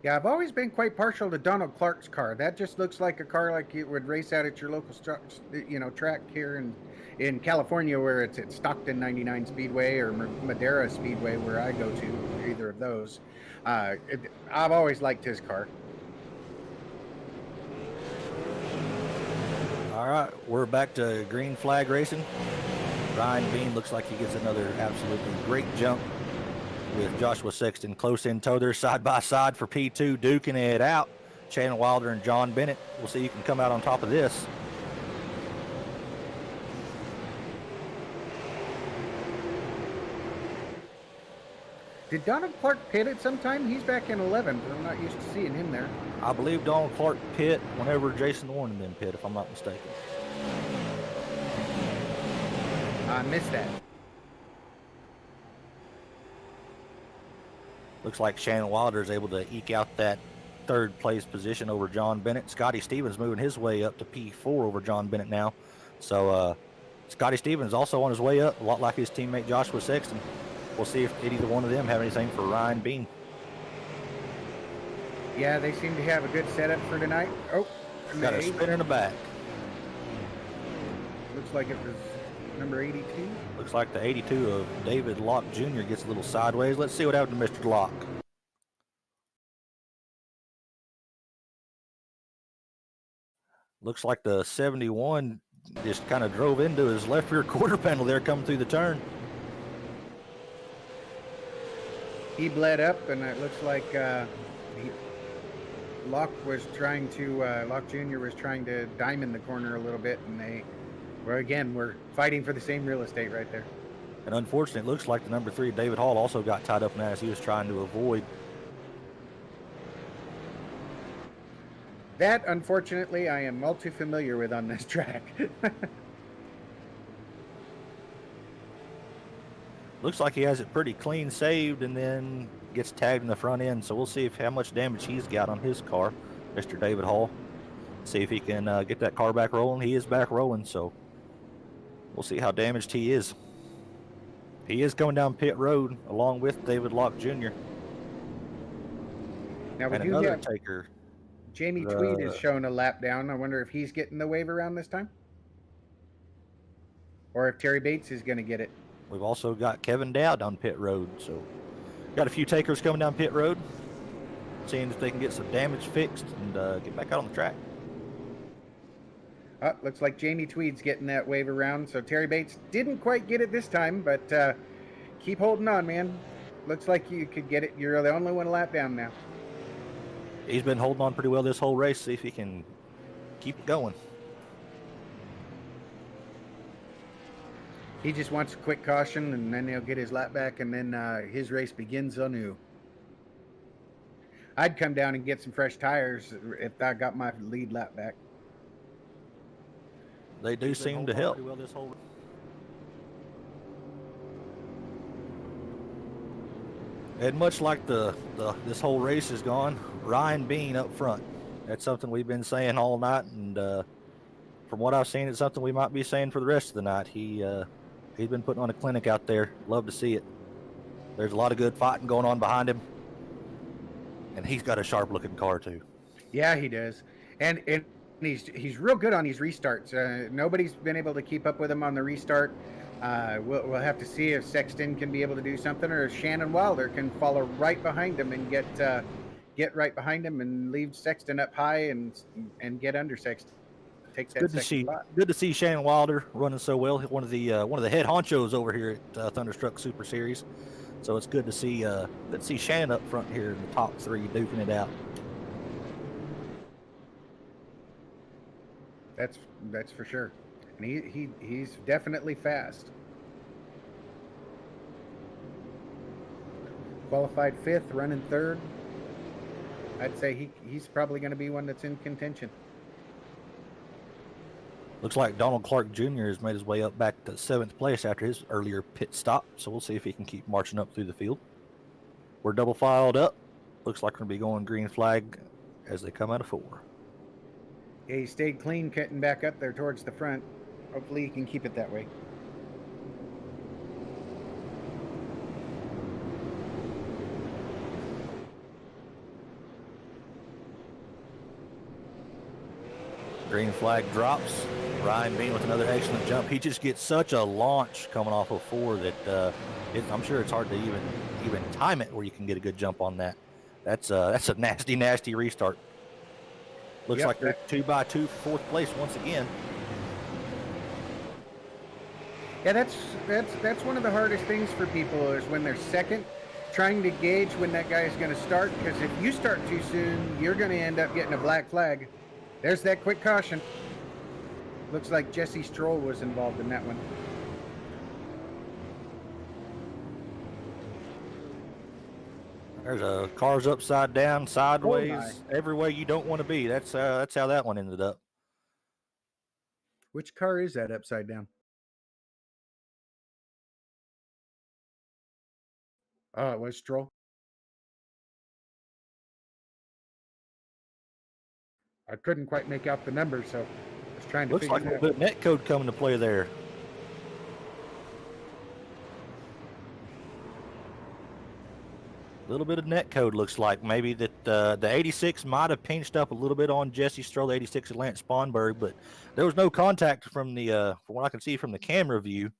Yeah, I've always been quite partial to Donald Clark's car. That just looks like a car like it would race out at your local track here in California, where it's at Stockton 99 Speedway or Madera Speedway, where I go to, either of those. I've always liked his car. All right, we're back to green flag racing. Ryan Bean looks like he gets another absolutely great jump with Joshua Sexton close in tow. They're side by side for P2, duking it out. Shannon Wilder and John Bennett. We'll see who can come out on top of this. Did Donald Clark pit at some time? He's back in 11, but I'm not used to seeing him there. I believe Donald Clark pit whenever Jason Warren and them pit, if I'm not mistaken. I missed that. Looks like Shannon Wilder is able to eke out that third place position over John Bennett. Scotty Stevens moving his way up to P4 over John Bennett now. So Scotty Stevens also on his way up, a lot like his teammate Joshua Sexton. We'll see if either one of them have anything for Ryan Bean. Yeah, they seem to have a good setup for tonight. Oh, got a spin in the back. Looks like it was number 82. Looks like the 82 of David Locke Jr. gets a little sideways. Let's see what happened to Mr. Locke. Looks like the 71 just kind of drove into his left rear quarter panel there coming through the turn. He bled up, and it looks like Locke Jr. was trying to diamond the corner a little bit, and we're fighting for the same real estate right there. And unfortunately, it looks like the number 3, David Hall, also got tied up in that as he was trying to avoid. That, unfortunately, I am all too familiar with on this track. Looks like he has it pretty clean saved and then gets tagged in the front end. So we'll see how much damage he's got on his car, Mr. David Hall. See if he can get that car back rolling. He is back rolling, so we'll see how damaged he is. He is coming down pit road along with David Locke Jr. Now we and do another have taker. Jamie Tweed is showing a lap down. I wonder if he's getting the wave around this time, or if Terry Bates is going to get it. We've also got Kevin Dowd on pit road, so got a few takers coming down pit road, seeing if they can get some damage fixed and get back out on the track. Looks like Jamie Tweed's getting that wave around, so Terry Bates didn't quite get it this time, but keep holding on, man. Looks like you could get it. You're the only one a lap down now. He's been holding on pretty well this whole race. See if he can keep it going. He just wants a quick caution, and then he'll get his lap back, and then his race begins anew. I'd come down and get some fresh tires if I got my lead lap back. They do seem to help. Well and much like this whole race has gone, Ryan Bean up front. That's something we've been saying all night, and from what I've seen, it's something we might be saying for the rest of the night. He's been putting on a clinic out there. Love to see it. There's a lot of good fighting going on behind him, and he's got a sharp-looking car too. Yeah, he does, and he's real good on these restarts. Nobody's been able to keep up with him on the restart. We'll have to see if Sexton can be able to do something, or if Shannon Wilder can follow right behind him and get right behind him and leave Sexton up high and get under Sexton. Take that good to see Shannon Wilder running so well. One of the head honchos over here at Thunderstruck Super Series. So it's good to see Shannon up front here in the top 3 duking it out. That's for sure. And he's definitely fast. Qualified 5th, running 3rd. I'd say he's probably going to be one that's in contention. Looks like Donald Clark Jr. has made his way up back to 7th place after his earlier pit stop. So we'll see if he can keep marching up through the field. We're double filed up. Looks like we're going to be going green flag as they come out of 4. Yeah, he stayed clean cutting back up there towards the front. Hopefully he can keep it that way. Green flag drops. Ryan Bean with another excellent jump. He just gets such a launch coming off of 4 that I'm sure it's hard to even time it where you can get a good jump on that. That's a nasty restart. Looks like they're 2x2 for 4th place once again. Yeah, that's one of the hardest things for people is when they're second, trying to gauge when that guy is going to start, because if you start too soon, you're going to end up getting a black flag. There's that quick caution. Looks like Jesse Stroll was involved in that one. There's a cars upside down, sideways, every way you don't want to be. That's how that one ended up. Which car is that upside down? Oh, it was Stroll. I couldn't quite make out the numbers, so I was trying to Looks like a little bit of net code coming to play there. A little bit of net code looks like. Maybe that the 86 might have pinched up a little bit on Jesse Stroll, the 86 at Lance Sponberg, but there was no contact from from what I can see from the camera view.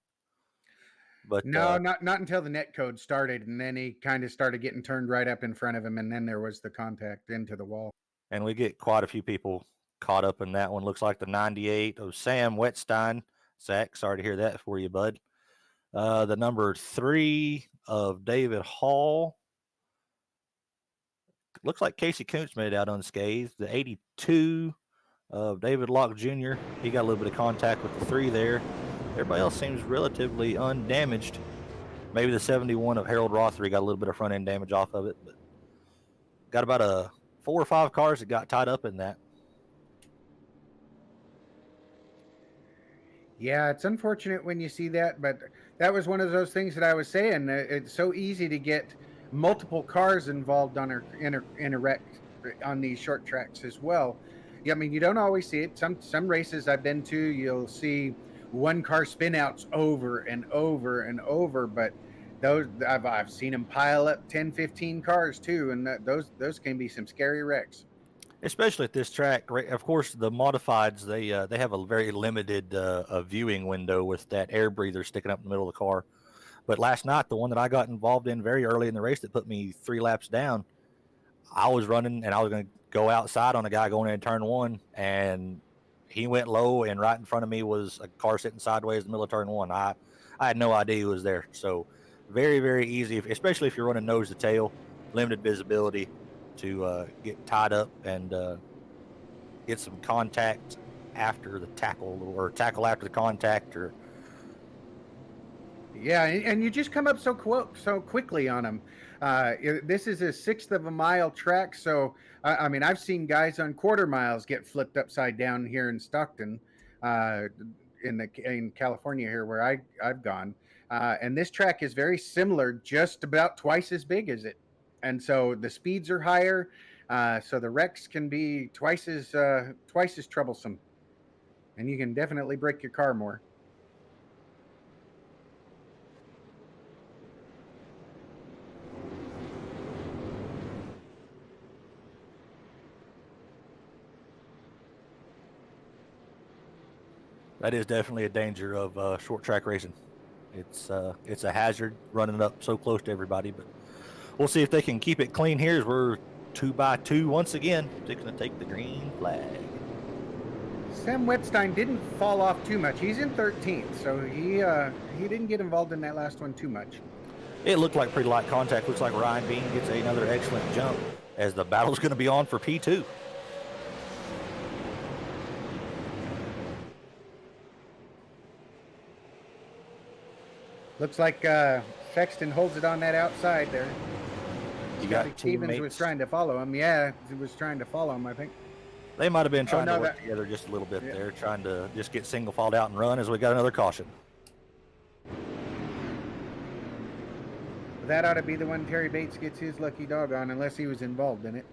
But no, not until the net code started, and then he kind of started getting turned right up in front of him, and then there was the contact into the wall. And we get quite a few people caught up in that one. Looks like the 98 of Sam Wetstein. Zach, sorry to hear that for you, bud. The number 3 of David Hall. Looks like Casey Kuntz made it out unscathed. The 82 of David Locke Jr. He got a little bit of contact with the 3 there. Everybody else seems relatively undamaged. Maybe the 71 of Harold Rothery got a little bit of front end damage off of it, but got about 4 or 5 cars that got tied up in that. Yeah, it's unfortunate when you see that, but that was one of those things that I was saying. It's so easy to get multiple cars involved in a wreck on these short tracks as well. Yeah, I mean, you don't always see it. Some races I've been to, you'll see one car spin outs over and over and over, but those I've seen them pile up 10, 15 cars too, and those can be some scary wrecks. Especially at this track, right? Of course, the modifieds they have a very limited viewing window with that air breather sticking up in the middle of the car. But last night, the one that I got involved in very early in the race that put me 3 laps down, I was running and I was going to go outside on a guy going in turn 1, and he went low, and right in front of me was a car sitting sideways in the middle of turn 1. I had no idea he was there. So very, very easy, especially if you're running nose to tail, limited visibility, to get tied up and get some contact after the tackle, or tackle after the contact, or yeah, and you just come up so quickly on them. This is a 1/6 of a mile track, so I mean, I've seen guys on quarter miles get flipped upside down here in Stockton, in California here where I've gone, and this track is very similar, just about twice as big as it, and so the speeds are higher, so the wrecks can be twice as troublesome, and you can definitely break your car more. that is definitely a danger of short track racing. It's a hazard running up so close to everybody, but we'll see if they can keep it clean here as we're 2x2 once again. They're going to take the green flag. Sam Wetstein didn't fall off too much. He's in 13th, so he didn't get involved in that last one too much. It looked like pretty light contact. Looks like Ryan Bean gets another excellent jump as the battle's going to be on for P2. Looks like Sexton holds it on that outside there. You got Stevens was trying to follow him. Yeah, he was trying to follow him, I think. They might have been trying to work together just a little bit there, trying to just get single filed out and run as we got another caution. That ought to be the one Terry Bates gets his lucky dog on, unless he was involved in it.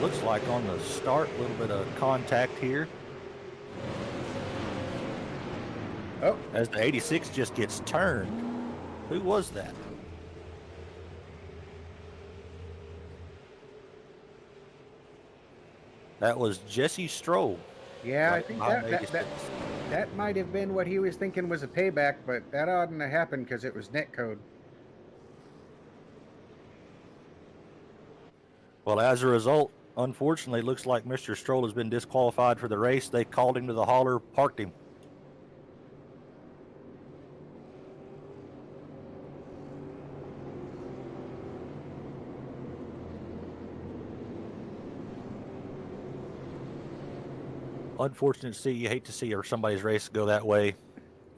Looks like on the start, a little bit of contact here. Oh, As the 86 just gets turned. Who was that? That was Jesse Stroll. yeah, I right think behind that the that, 86. that might have been what he was thinking was a payback, but that oughtn't to happen because it was net code. Well, as a result, unfortunately, looks like Mr. Stroll has been disqualified for the race. They called him to the hauler, parked him. Unfortunate to see. You hate to see somebody's race go that way.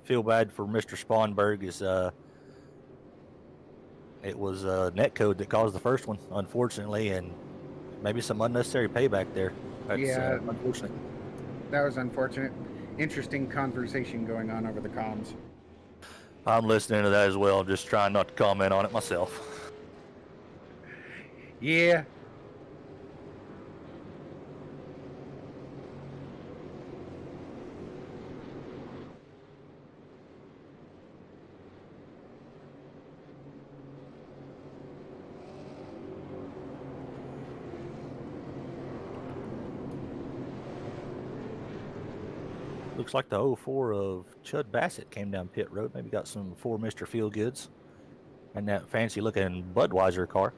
Feel bad for Mr. Sponberg. It was net code that caused the first one, unfortunately, and maybe some unnecessary payback there. That's Yeah, unfortunate. that was unfortunate. Interesting conversation going on over the comms. I'm listening to that as well. Just trying not to comment on it myself. Yeah. Looks like the 04 of Chud Bassett came down pit road. Maybe got some for Mr. Feelgoods and that fancy looking Budweiser car.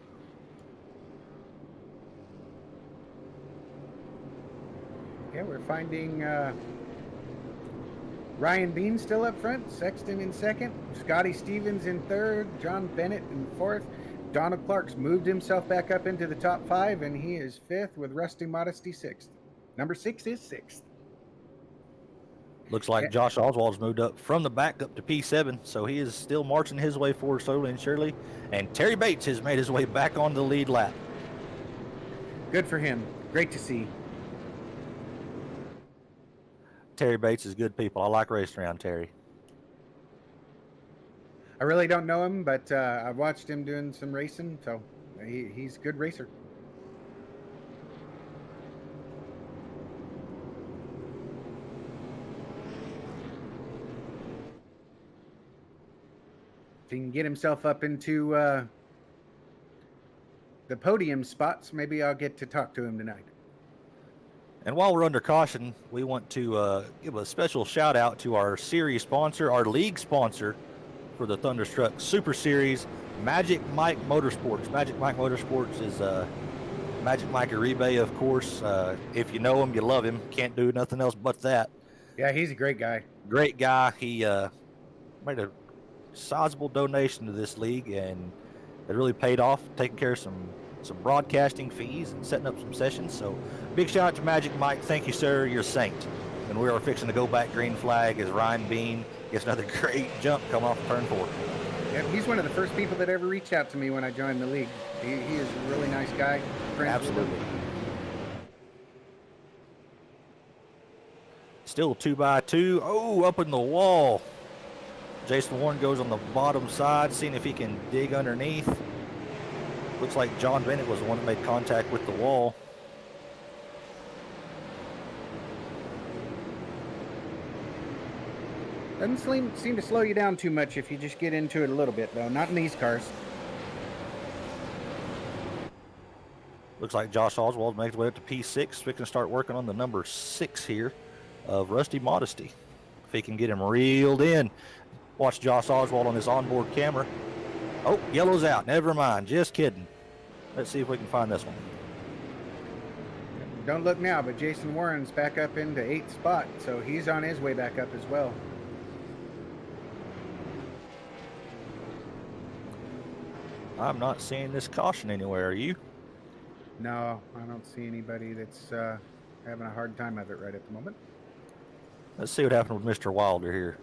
Yeah, we're finding Ryan Bean still up front, Sexton in second, Scotty Stevens in third, John Bennett in fourth. Donald Clark's moved himself back up into the top five, and he is fifth with Rusty Modesty sixth. Number 6 is sixth. Looks like Josh Oswald's moved up from the back up to P7, so he is still marching his way forward slowly and surely. And Terry Bates has made his way back on the lead lap. Good for him. Great to see. Terry Bates is good people. I like racing around Terry. I really don't know him, but I've watched him doing some racing, so he's a good racer. If he can get himself up into the podium spots, maybe I'll get to talk to him tonight. And while we're under caution, we want to give a special shout out to our series sponsor, our league sponsor for the Thunderstruck Super Series, Magic Mike Motorsports. Magic Mike Motorsports is Magic Mike Uribe, of course. If you know him, you love him. Can't do nothing else but that. Yeah, he's a great guy. Great guy. He made a sizable donation to this league, and it really paid off, taking care of some broadcasting fees and setting up some sessions. So big shout out to Magic Mike. Thank you, sir. You're a saint. And we are fixing to go back green flag as Ryan Bean gets another great jump come off turn 4. Yeah, he's one of the first people that ever reached out to me when I joined the league. He is a really nice guy. Absolutely. Still 2x2. Oh, up in the wall. Jason Warren goes on the bottom side, seeing if he can dig underneath. Looks like John Bennett was the one that made contact with the wall. Doesn't seem to slow you down too much if you just get into it a little bit, though. Not in these cars. Looks like Josh Oswald makes his way up to P6. Fixing to start working on the number 6 here of Rusty Modesty. If he can get him reeled in. Watch Josh Oswald on this onboard camera. Oh, yellow's out. Never mind. Just kidding. Let's see if we can find this one. Don't look now, but Jason Warren's back up into 8th spot, so he's on his way back up as well. I'm not seeing this caution anywhere. Are you? No, I don't see anybody that's having a hard time of it right at the moment. Let's see what happened with Mr. Wilder here.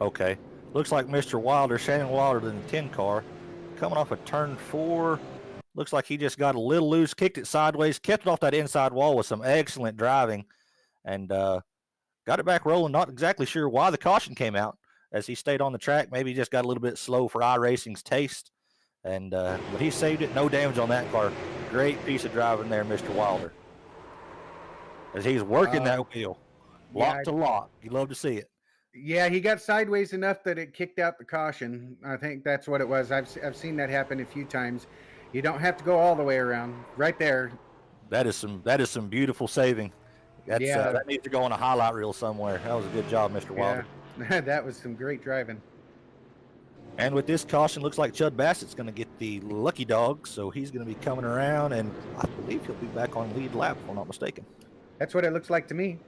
Okay. Looks like Mr. Wilder, Shannon Wilder in the 10 car, coming off a turn 4. Looks like he just got a little loose, kicked it sideways, kept it off that inside wall with some excellent driving, and got it back rolling. Not exactly sure why the caution came out as he stayed on the track. Maybe he just got a little bit slow for iRacing's taste, and but he saved it. No damage on that car. Great piece of driving there, Mr. Wilder, as he's working that wheel, lock to lock. You love to see it. Yeah, he got sideways enough that it kicked out the caution. I think that's what it was. I've seen that happen a few times. You don't have to go all the way around. Right there. That is some beautiful saving. That's that needs to go on a highlight reel somewhere. That was a good job, Mr. Wilder. Yeah, that was some great driving. And with this caution, looks like Chud Bassett's going to get the lucky dog, so he's going to be coming around, and I believe he'll be back on lead lap, if I'm not mistaken. That's what it looks like to me.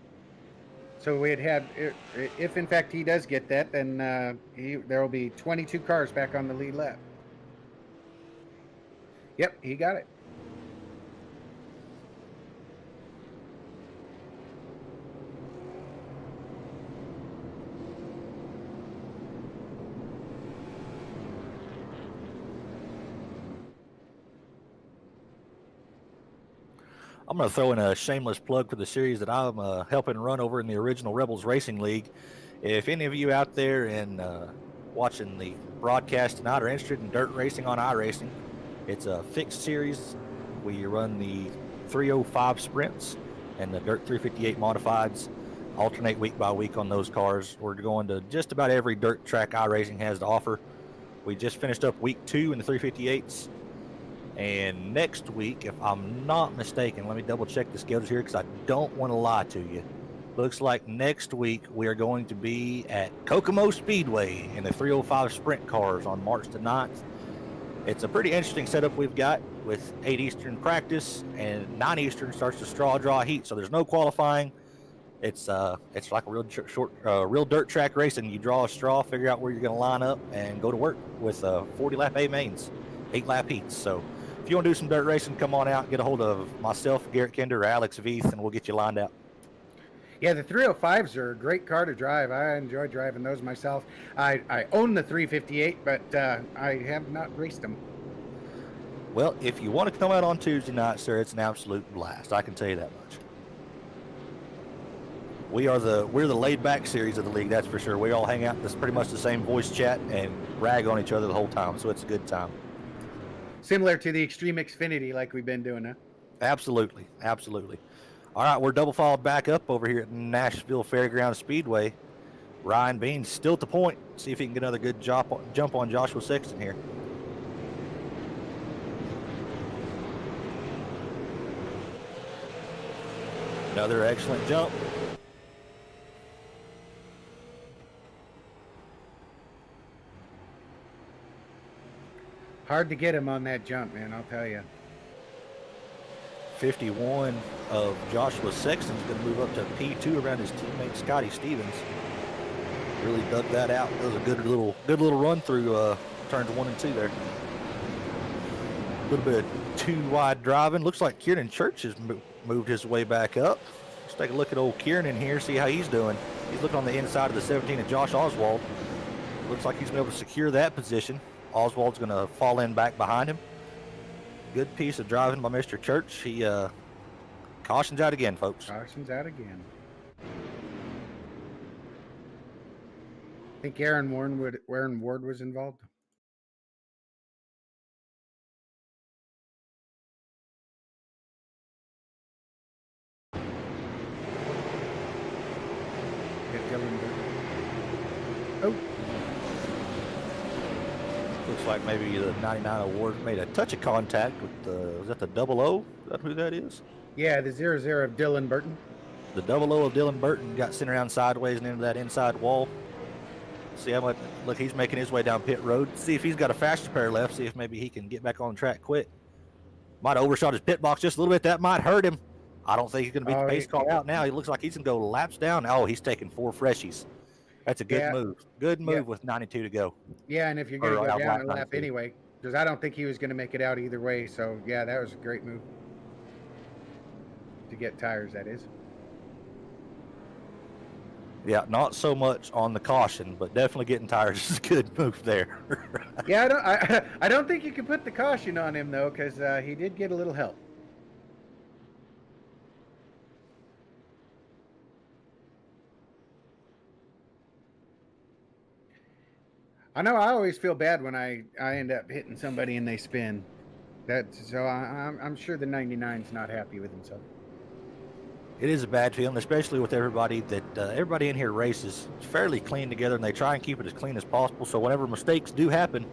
So we'd have, if in fact he does get that, then there will be 22 cars back on the lead lap. Yep, he got it. I'm going to throw in a shameless plug for the series that I'm helping run over in the original Rebels Racing League. If any of you out there in watching the broadcast tonight are interested in dirt racing on iRacing, it's a fixed series. We run the 305 sprints and the dirt 358 modifieds, alternate week by week on those cars. We're going to just about every dirt track iRacing has to offer. We just finished up week 2 in the 358s. And next week, if I'm not mistaken, let me double check the schedules here because I don't want to lie to you. Looks like next week we are going to be at Kokomo Speedway in the 305 sprint cars on March the 9th. It's a pretty interesting setup we've got with 8 Eastern practice and 9 Eastern starts the straw draw heat. So there's no qualifying. It's like a real dirt track racing. You draw a straw, figure out where you're going to line up, and go to work with 40 lap A mains, 8 lap heats. So if you want to do some dirt racing, come on out, get a hold of myself, Garrett Kinder, or Alex Veith, and we'll get you lined out. Yeah, the 305s are a great car to drive. I enjoy driving those myself. I own the 358, but I have not raced them. Well, if you want to come out on Tuesday night, sir, it's an absolute blast. I can tell you that much. We're the laid-back series of the league, that's for sure. We all hang out. It's pretty much the same voice chat and rag on each other the whole time, so it's a good time. Similar to the Extreme Xfinity like we've been doing, huh? Absolutely. Absolutely. All right, we're double followed back up over here at Nashville Fairgrounds Speedway. Ryan Bean's still at the point. See if he can get another good jump on Joshua Sexton here. Another excellent jump. Hard to get him on that jump, man, I'll tell you. 51 of Joshua Sexton's going to move up to P2 around his teammate Scotty Stevens. Really dug that out. That was a good little run through turns 1 and 2 there. A little bit of too wide driving. Looks like Kieran Church has moved his way back up. Let's take a look at old Kieran in here, see how he's doing. He's looking on the inside of the 17 of Josh Oswald. Looks like he's going to be able to secure that position. Oswald's going to fall in back behind him. Good piece of driving by Mr. Church. He cautions out again, folks. Cautions out again. I think Aaron Ward was involved. Oh. Looks like maybe the 99 Award made a touch of contact with the, is that the 00? Is that who that is? Yeah, the 00 of Dylan Burton. The 00 of Dylan Burton got sent around sideways and into that inside wall. See how much, look, he's making his way down pit road. See if he's got a faster pair left. See if maybe he can get back on track quick. Might have overshot his pit box just a little bit. That might hurt him. I don't think he's going to beat the pace car out now. He looks like he's going to go laps down. Oh, he's taking 4 freshies. That's a good move. Good move with 92 to go. Yeah, and if you're going to go down a lap anyway, because I don't think he was going to make it out either way. So, yeah, that was a great move. To get tires, that is. Yeah, not so much on the caution, but definitely getting tires is a good move there. Yeah, I don't think you can put the caution on him though, because he did get a little help. I know I always feel bad when I end up hitting somebody and they spin. I'm sure the 99's not happy with himself. It is a bad feeling, especially with everybody everybody in here races fairly clean together, and they try and keep it as clean as possible. So whenever mistakes do happen,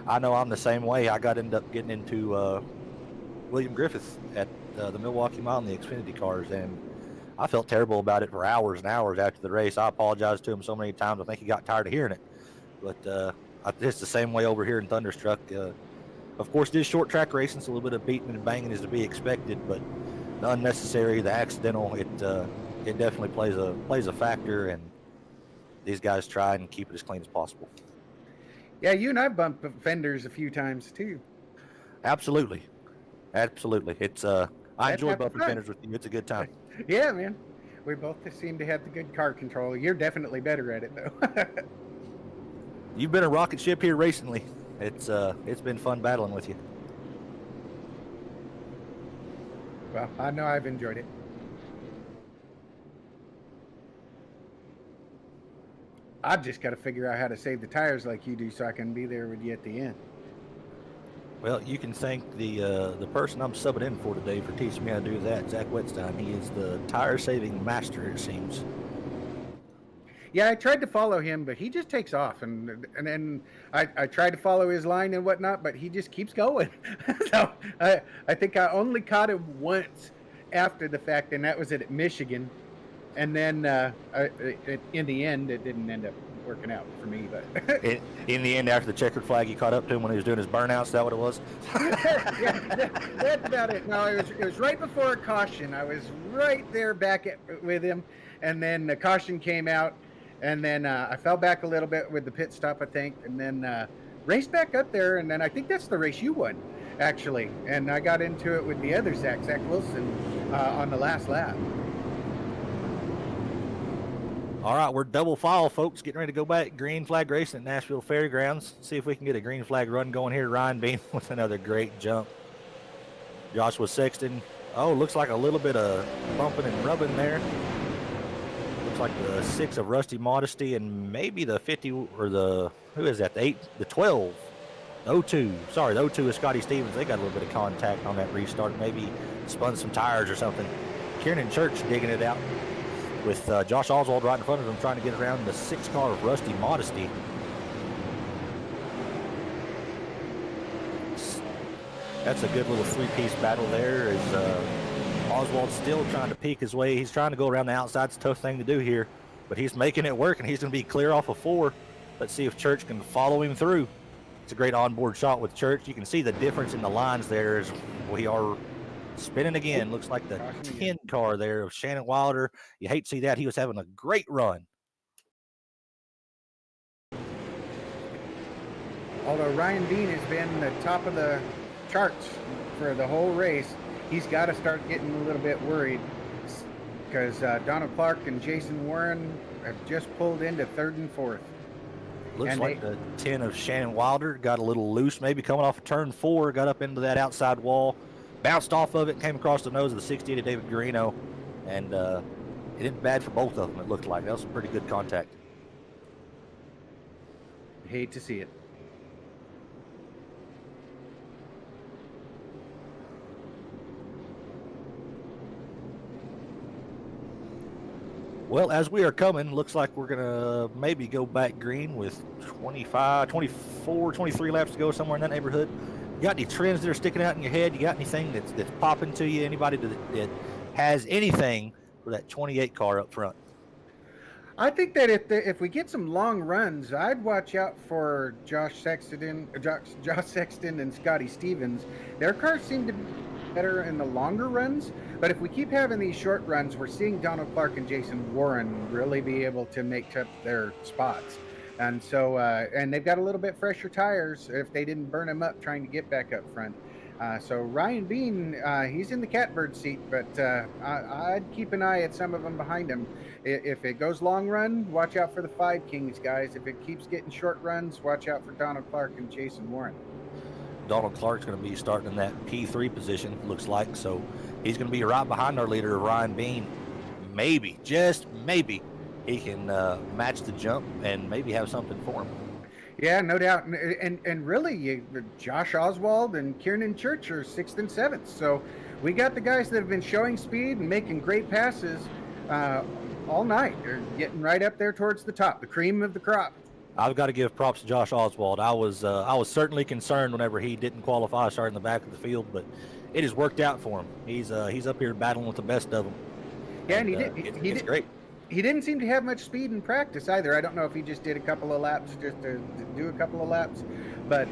I know I'm the same way. I ended up getting into William Griffith at the Milwaukee Mile in the Xfinity cars, and I felt terrible about it for hours and hours after the race. I apologized to him so many times. I think he got tired of hearing it. But it's the same way over here in Thunderstruck. Of course, it is short track racing, so a little bit of beating and banging is to be expected, but the unnecessary, the accidental, it definitely plays a factor, and these guys try and keep it as clean as possible. Yeah, you and I bumped fenders a few times too. Absolutely. It's I enjoy bumping fenders with you. It's a good time. Yeah, man. We both seem to have the good car control. You're definitely better at it though. You've been a rocket ship here recently. It's been fun battling with you. Well, I know I've enjoyed it. I've just got to figure out how to save the tires like you do so I can be there with you at the end. Well, you can thank the person I'm subbing in for today for teaching me how to do that, Zach Wetstein. He is the tire-saving master, it seems. Yeah, I tried to follow him, but he just takes off, and then I tried to follow his line and whatnot, but he just keeps going. So I think I only caught him once after the fact, and that was at Michigan. And then in the end, it didn't end up working out for me. But in the end, after the checkered flag, you caught up to him when he was doing his burnouts. Is that what it was? Yeah, that's about it. No, it was right before a caution. I was right there with him, and then the caution came out. And then I fell back a little bit with the pit stop, I think, and then raced back up there. And then I think that's the race you won, actually. And I got into it with the other Zach Wilson, on the last lap. All right, we're double file, folks. Getting ready to go back green flag racing at Nashville Fairgrounds. See if we can get a green flag run going here. Ryan Bean with another great jump. Joshua Sexton. Oh, looks like a little bit of bumping and rubbing there. Like the 6 of Rusty Modesty and maybe the 50 or the 12 02. Sorry, the 02 is Scotty Stevens. They got a little bit of contact on that restart, maybe spun some tires or something. Kieran Church digging it out with Josh Oswald right in front of him, trying to get around the 6 car of Rusty Modesty. That's a good little 3-piece battle there. Oswald's still trying to peek his way. He's trying to go around the outside. It's a tough thing to do here, but he's making it work, and he's going to be clear off of 4. Let's see if Church can follow him through. It's a great onboard shot with Church. You can see the difference in the lines there as we are spinning again. Looks like the 10 car there of Shannon Wilder. You hate to see that. He was having a great run. Although Ryan Bean has been the top of the charts for the whole race, he's got to start getting a little bit worried because Donald Clark and Jason Warren have just pulled into 3rd and 4th. Looks like the 10 of Shannon Wilder got a little loose, maybe coming off of turn 4, got up into that outside wall, bounced off of it, and came across the nose of the 68 of David Garino, and it ended bad for both of them, it looked like. That was some pretty good contact. Hate to see it. Well, as we are coming, looks like we're going to maybe go back green with 25, 24, 23 laps to go, somewhere in that neighborhood. You got any trends that are sticking out in your head? You got anything that's popping to you? Anybody that has anything for that 28 car up front? I think that if we get some long runs, I'd watch out for Josh Sexton and Scotty Stevens. Their cars seem to be better in the longer runs, but if we keep having these short runs, we're seeing Donald Clark and Jason Warren really be able to make up their spots. And so, and they've got a little bit fresher tires if they didn't burn them up trying to get back up front. So Ryan Bean, he's in the catbird seat, but I'd keep an eye at some of them behind him. If it goes long run, watch out for the Five Kings guys. If it keeps getting short runs, watch out for Donald Clark and Jason Warren. Donald Clark's going to be starting in that P3 position, looks like. So he's going to be right behind our leader, Ryan Bean. Maybe, just maybe, he can match the jump and maybe have something for him. Yeah, no doubt. And really, Josh Oswald and Kiernan Church are 6th and 7th. So we got the guys that have been showing speed and making great passes all night. They're getting right up there towards the top, the cream of the crop. I've got to give props to Josh Oswald. I was certainly concerned whenever he didn't qualify, starting in the back of the field, but it has worked out for him. He's up here battling with the best of them. Yeah, and he did great. He didn't seem to have much speed in practice either. I don't know if he just did a couple of laps just to do a couple of laps, but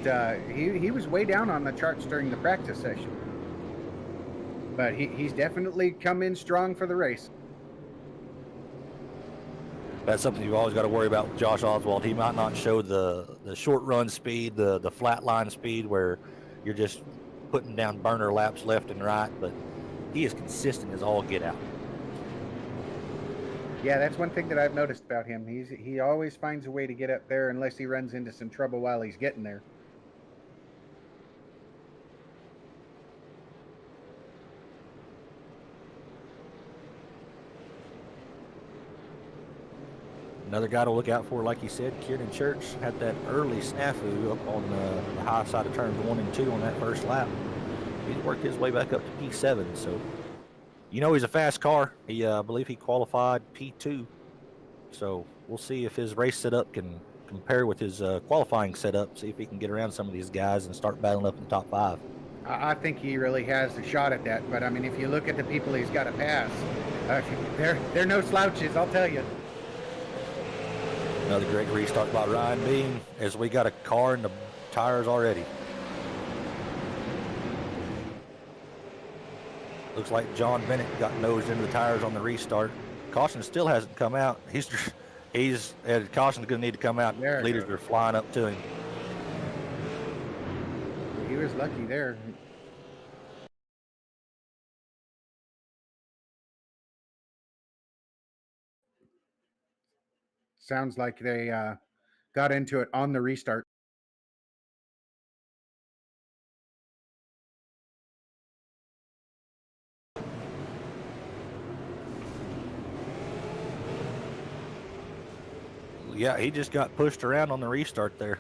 he was way down on the charts during the practice session. But he's definitely come in strong for the race. That's something you've always got to worry about with Josh Oswald. He might not show the short run speed, the flat line speed where you're just putting down burner laps left and right, but he is consistent as all get out. Yeah, that's one thing that I've noticed about him. He always finds a way to get up there unless he runs into some trouble while he's getting there. Another guy to look out for, like you said, Kiernan Church had that early snafu up on the high side of turns 1 and 2 on that first lap. He's worked his way back up to P7, so he's a fast car. I believe he qualified P2, so we'll see if his race setup can compare with his qualifying setup, see if he can get around some of these guys and start battling up in the top 5. I think he really has a shot at that, but I mean, if you look at the people he's got to pass, they're no slouches, I'll tell you. Another great restart by Ryan Bean as we got a car in the tires already. Looks like John Bennett got nosed into the tires on the restart. Caution still hasn't come out. Caution's going to need to come out. Leaders are flying up to him. He was lucky there. Sounds like they got into it on the restart. Yeah, he just got pushed around on the restart there.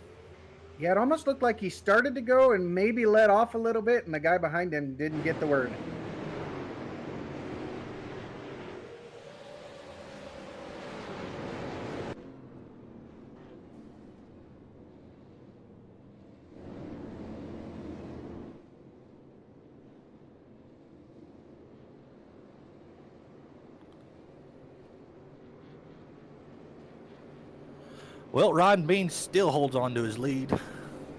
Yeah, it almost looked like he started to go and maybe let off a little bit, and the guy behind him didn't get the word. Well, Ryan Bean still holds on to his lead.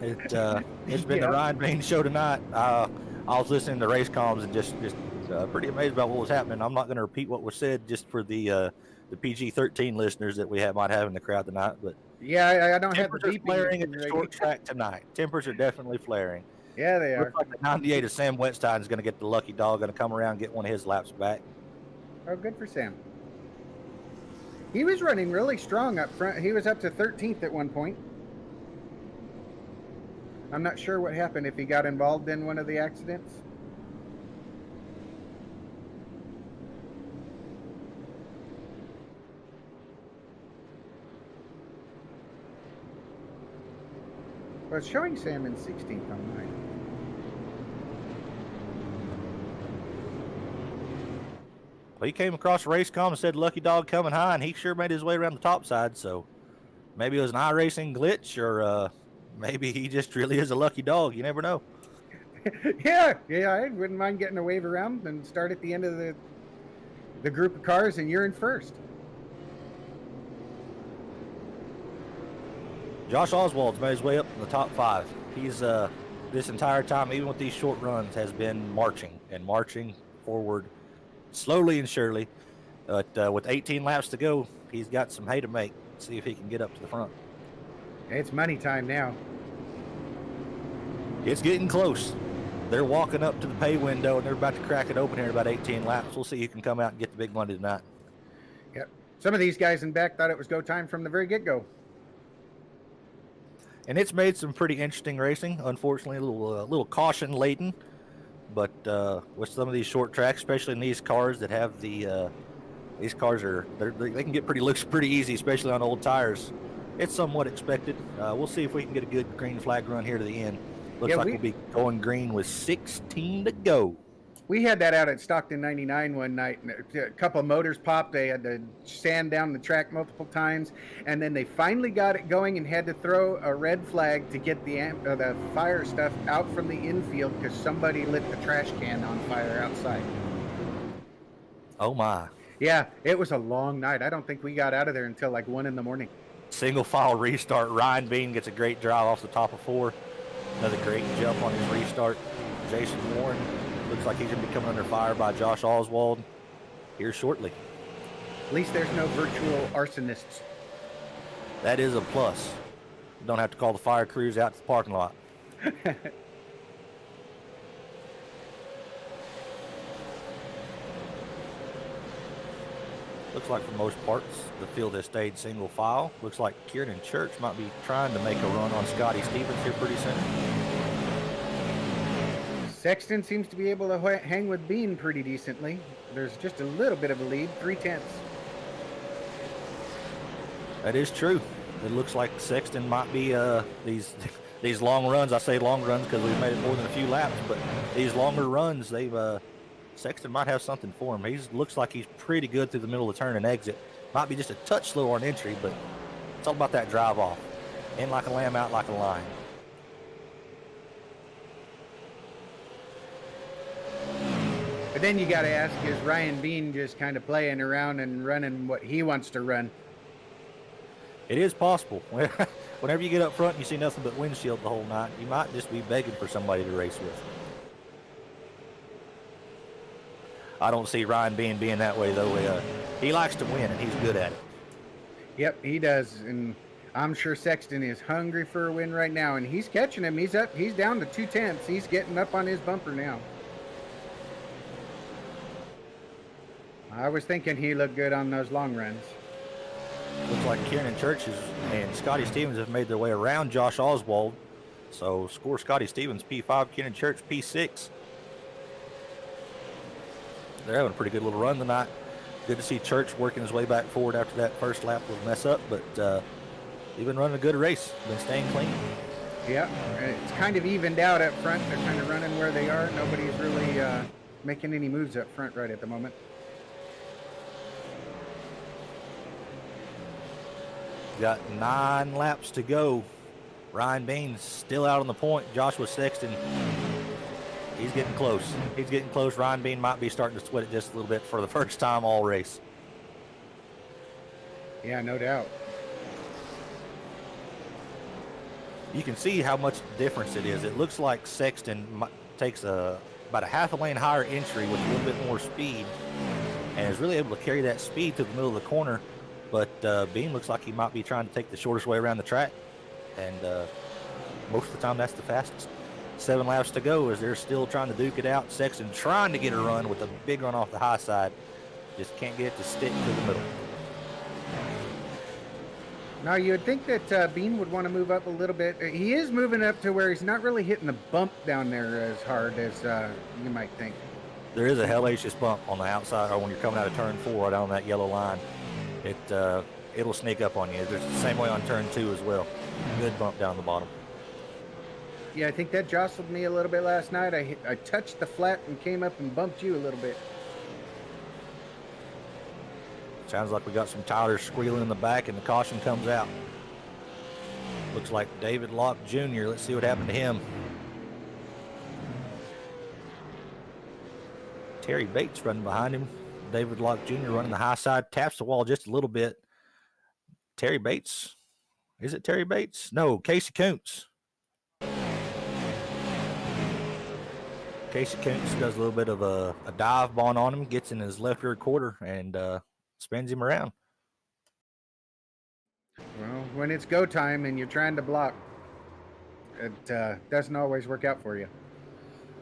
It's been the Ryan Bean show tonight. I was listening to race comms and just pretty amazed about what was happening. I'm not going to repeat what was said just for the PG-13 listeners that we might have in the crowd tonight. But yeah, I don't have the beeping flaring at the short track tonight. Tempers are definitely flaring. Yeah, they are. Looks like the 98 of Sam Wetstein is going to get the lucky dog, going to come around and get one of his laps back. Oh, good for Sam. He was running really strong up front. He was up to 13th at one point. I'm not sure what happened, if he got involved in one of the accidents. Well, it's showing Sam in 16th on mine. Well, he came across the race comm and said lucky dog coming high, and he sure made his way around the top side. So maybe it was an iRacing glitch, or maybe he just really is a lucky dog. You never know. yeah, I wouldn't mind getting a wave around and start at the end of the group of cars, and you're in first. Josh Oswald's made his way up in the top 5. He's this entire time, even with these short runs, has been marching forward slowly and surely. But with 18 laps to go, he's got some hay to make. See if he can get up to the front. It's money time now. It's getting close. they're walking up to the pay window and they're about to crack it open here in about 18 laps. We'll see who can come out and get the big money tonight. Yep. Some of these guys in back thought it was go time from the very get-go. And it's made some pretty interesting racing. Unfortunately, a little caution laden, but with some of these short tracks, especially in these cars that have these cars they can get looks pretty easy, especially on old tires. It's somewhat expected. We'll see if we can get a good green flag run here to the end. Looks like we'll be going green with 16 to go. We had that out at Stockton 99 one night, and a couple of motors popped. They had to sand down the track multiple times, and then they finally got it going and had to throw a red flag to get the fire stuff out from the infield because somebody lit the trash can on fire outside. Oh my. Yeah, it was a long night. I don't think we got out of there until like 1 a.m. Single file restart. Ryan Bean gets a great drive off the top of 4. Another great jump on his restart. Jason Warren looks like he's going to be coming under fire by Josh Oswald here shortly. At least there's no virtual arsonists. That is a plus. You don't have to call the fire crews out to the parking lot. Looks like for most parts, the field has stayed single file. Looks like Kieran Church might be trying to make a run on Scotty Stevens here pretty soon. Sexton seems to be able to hang with Bean pretty decently. There's just a little bit of a lead, 3/10. That is true. It looks like Sexton might be these long runs. I say long runs because we've made it more than a few laps, but these longer runs, Sexton might have something for him. He looks like he's pretty good through the middle of the turn and exit. Might be just a touch slower on entry, but it's all about that drive off. In like a lamb, out like a lion. But then you got to ask, is Ryan Bean just kind of playing around and running what he wants to run? It is possible. Whenever you get up front and you see nothing but windshield the whole night, you might just be begging for somebody to race with. I don't see Ryan Bean being that way, though. He likes to win, and he's good at it. Yep, he does. And I'm sure Sexton is hungry for a win right now, and he's catching him. He's up. He's down to 2/10. He's getting up on his bumper now. I was thinking he looked good on those long runs. Looks like Kieran Church and Scotty Stevens have made their way around Josh Oswald. So score Scotty Stevens P5, Kieran Church P6. They're having a pretty good little run tonight. Good to see Church working his way back forward after that first lap was a mess up, but he's been running a good race, been staying clean. Yeah, it's kind of evened out up front. They're kind of running where they are. Nobody's really making any moves up front right at the moment. Got 9 laps to go. Ryan Bean's still out on the point. Joshua Sexton, he's getting close. He's getting close. Ryan Bean might be starting to sweat it just a little bit for the first time all race. Yeah, no doubt. You can see how much difference it is. It looks like Sexton takes about a half a lane higher entry with a little bit more speed and is really able to carry that speed to the middle of the corner. But Bean looks like he might be trying to take the shortest way around the track. And most of the time, that's the fastest. 7 laps to go as they're still trying to duke it out. Sexton trying to get a run with a big run off the high side. Just can't get it to stick to the middle. Now, you would think that Bean would want to move up a little bit. He is moving up to where he's not really hitting the bump down there as hard as you might think. There is a hellacious bump on the outside, or when you're coming out of turn 4 right on that yellow line. It'll sneak up on you. There's the same way on turn 2 as well. Good bump down the bottom. Yeah, I think that jostled me a little bit last night. I touched the flat and came up and bumped you a little bit. Sounds like we got some tires squealing in the back and the caution comes out. Looks like David Locke Jr. Let's see what happened to him. Terry Bates running behind him. David Locke Jr. running the high side, taps the wall just a little bit. Terry Bates. Is it Terry Bates? No, Casey Koontz. Casey Koontz does a little bit of a dive bomb on him, gets in his left rear quarter, and spins him around. Well, when it's go time and you're trying to block, it doesn't always work out for you.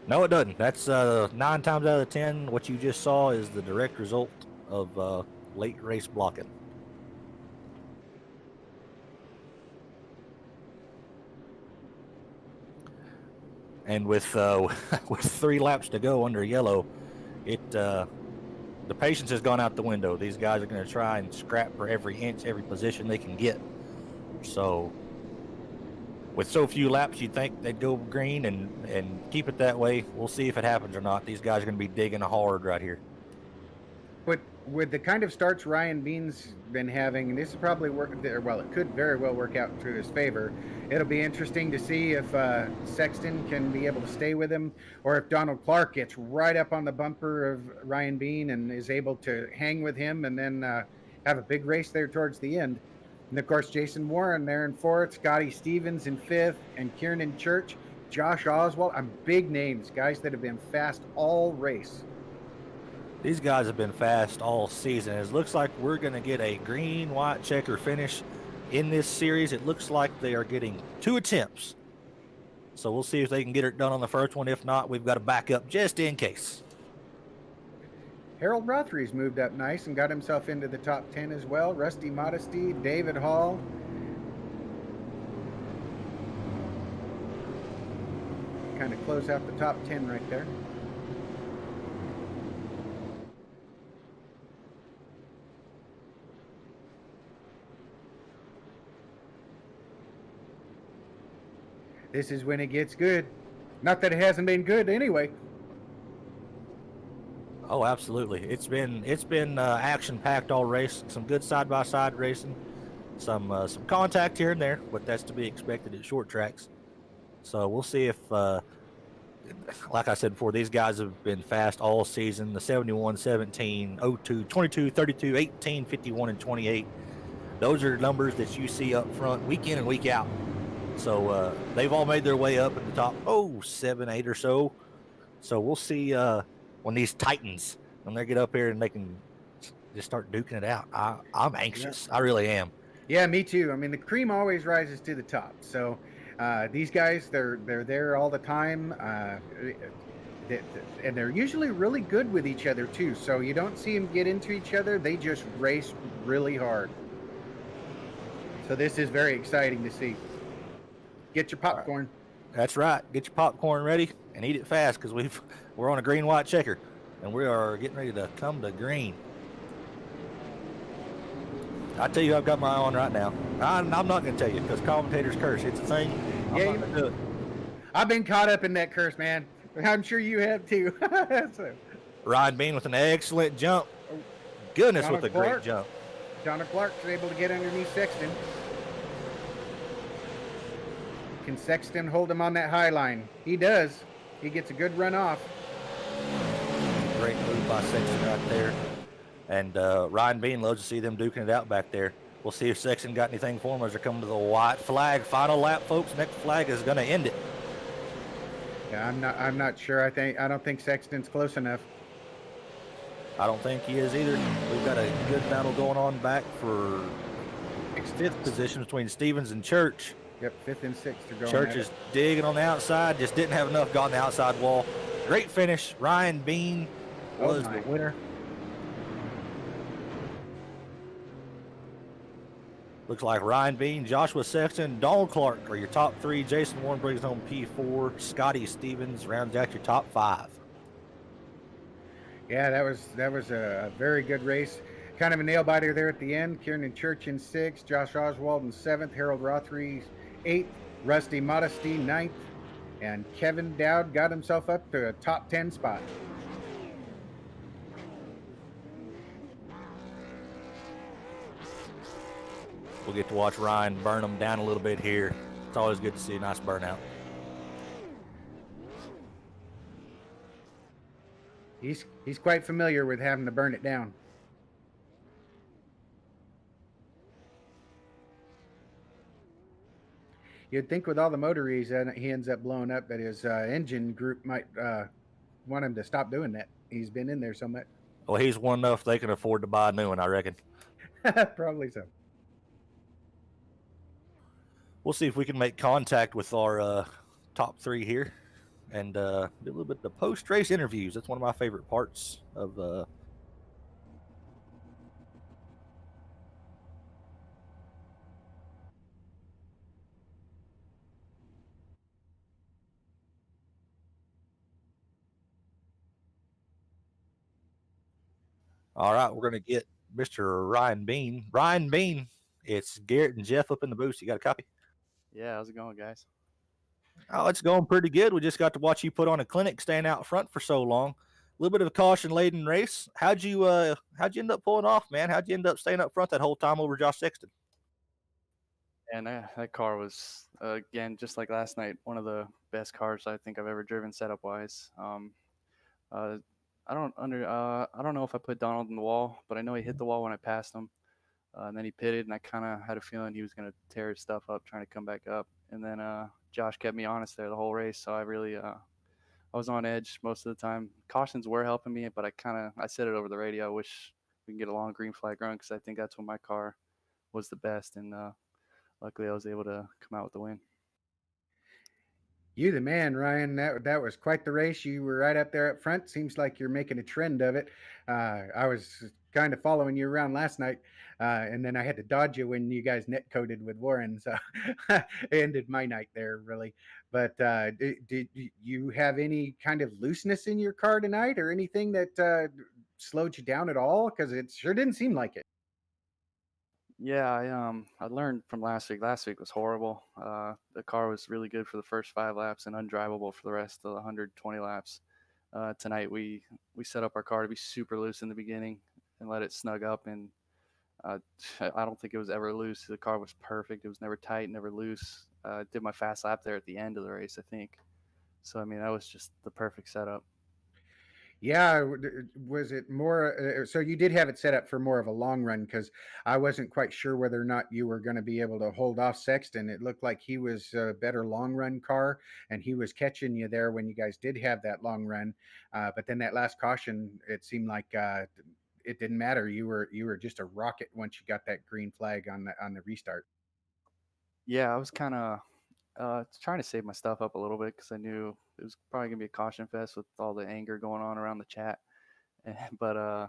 No, it doesn't. That's 9 times out of 10. What you just saw is the direct result of late race blocking. And with with 3 laps to go under yellow, the patience has gone out the window. These guys are going to try and scrap for every inch, every position they can get. So, with so few laps, you'd think they'd go green and keep it that way. We'll see if it happens or not. These guys are going to be digging hard right here. But with the kind of starts Ryan Bean's been having, and this is probably well, it could very well work out to his favor. It'll be interesting to see if Sexton can be able to stay with him, or if Donald Clark gets right up on the bumper of Ryan Bean and is able to hang with him and then have a big race there towards the end. And of course, Jason Warren there in fourth, Scotty Stevens in fifth, and Kieran Church, Josh Oswald. Big names, guys that have been fast all race. These guys have been fast all season. It looks like we're going to get a green, white checker finish in this series. It looks like they are getting 2 attempts. So we'll see if they can get it done on the first one. If not, we've got to back up just in case. Harold Rothery's moved up nice and got himself into the top 10 as well. Rusty Modesty, David Hall. Kind of close out the top 10 right there. This is when it gets good. Not that it hasn't been good anyway. Oh, absolutely. It's been action-packed all race. Some good side-by-side racing. Some contact here and there, but that's to be expected at short tracks. So we'll see if, like I said before, these guys have been fast all season. The 71, 17, 02, 22, 32, 18, 51, and 28. Those are numbers that you see up front week in and week out. So they've all made their way up in the top, 7, 8 or so. So we'll see when these Titans, when they get up here and they can just start duking it out. I'm anxious. Yeah. I really am. Yeah, me too. I mean, the cream always rises to the top. So these guys, they're there all the time. And they're usually really good with each other too. So you don't see them get into each other. They just race really hard. So this is very exciting to see. Get your popcorn. Right. That's right. Get your popcorn ready and eat it fast because we're on a green white checker and we are getting ready to come to green. I tell you, I've got my eye on right now. I'm not going to tell you because commentators curse. It's a thing. I'm not going to do it. I've been caught up in that curse, man. I'm sure you have too. So. Ryan Bean with an excellent jump. Goodness, Donald with a great jump. Donald Clark's able to get underneath Sexton. Can Sexton hold him on that high line? He does. He gets a good run off. Great move by Sexton right there. And Ryan Bean loves to see them duking it out back there. We'll see if Sexton got anything for him as they're coming to the white flag. Final lap, folks. Next flag is going to end it. Yeah, I'm not sure. I don't think Sexton's close enough. I don't think he is either. We've got a good battle going on back for 5th position between Stevens and Church. Yep, 5th and 6th are going. Church is digging on the outside, just didn't have enough, got on the outside wall. Great finish. Ryan Bean was the winner. Looks like Ryan Bean, Joshua Sexton, Donald Clark are your top 3. Jason Warren brings home P4. Scotty Stevens rounds out your top 5. Yeah, that was a very good race. Kind of a nail biter there at the end. Kieran Church in 6th, Josh Oswald in 7th, Harold Rothery 8th, Rusty Modesty 9th, and Kevin Dowd got himself up to a top 10 spot. We'll get to watch Ryan burn them down a little bit here. It's always good to see a nice burnout. He's quite familiar with having to burn it down. You'd think with all the motor he ends up blowing up that his engine group might want him to stop doing that. He's been in there so much. Well, he's one enough they can afford to buy a new one, I reckon. Probably so. We'll see if we can make contact with our top 3 here. and do a little bit of the post race interviews. That's one of my favorite parts of All right, we're going to get Mr. Ryan Bean. Ryan Bean, it's Garrett and Jeff up in the booth. You got a copy? Yeah, how's it going, guys? Oh, it's going pretty good. We just got to watch you put on a clinic, staying out front for so long. A little bit of a caution laden race. How'd you end up pulling off, man? How'd you end up staying up front that whole time over Josh Sexton? And that car was again just like last night, one of the best cars I think I've ever driven setup wise. Uh, I don't know if I put Donald in the wall, but I know he hit the wall when I passed him, and then he pitted, and I kind of had a feeling he was going to tear his stuff up trying to come back up. And then Josh kept me honest there the whole race, so I was on edge most of the time. Cautions were helping me, but I said it over the radio. I wish we can get a long green flag run because I think that's when my car was the best, and luckily I was able to come out with the win. You the man, Ryan. That was quite the race. You were right up there up front. Seems like you're making a trend of it. I was kind of following you around last night, and then I had to dodge you when you guys net coded with Warren. So it ended my night there, really. But did you have any kind of looseness in your car tonight, or anything that slowed you down at all? Because it sure didn't seem like it. Yeah, I learned from last week. Last week was horrible. The car was really good for the first 5 laps and undrivable for the rest of the 120 laps. Tonight we set up our car to be super loose in the beginning and let it snug up, and uh, I don't think it was ever loose. The car was perfect. It was never tight, never loose. Did my fast lap there at the end of the race, I think. So I mean, that was just the perfect setup. Yeah, was it more? So you did have it set up for more of a long run because I wasn't quite sure whether or not you were going to be able to hold off Sexton. It looked like he was a better long run car, and he was catching you there when you guys did have that long run. But then that last caution, it seemed like it didn't matter. You were just a rocket once you got that green flag on the restart. Yeah, I was kind of trying to save my stuff up a little bit because I knew it was probably gonna be a caution fest with all the anger going on around the chat. But I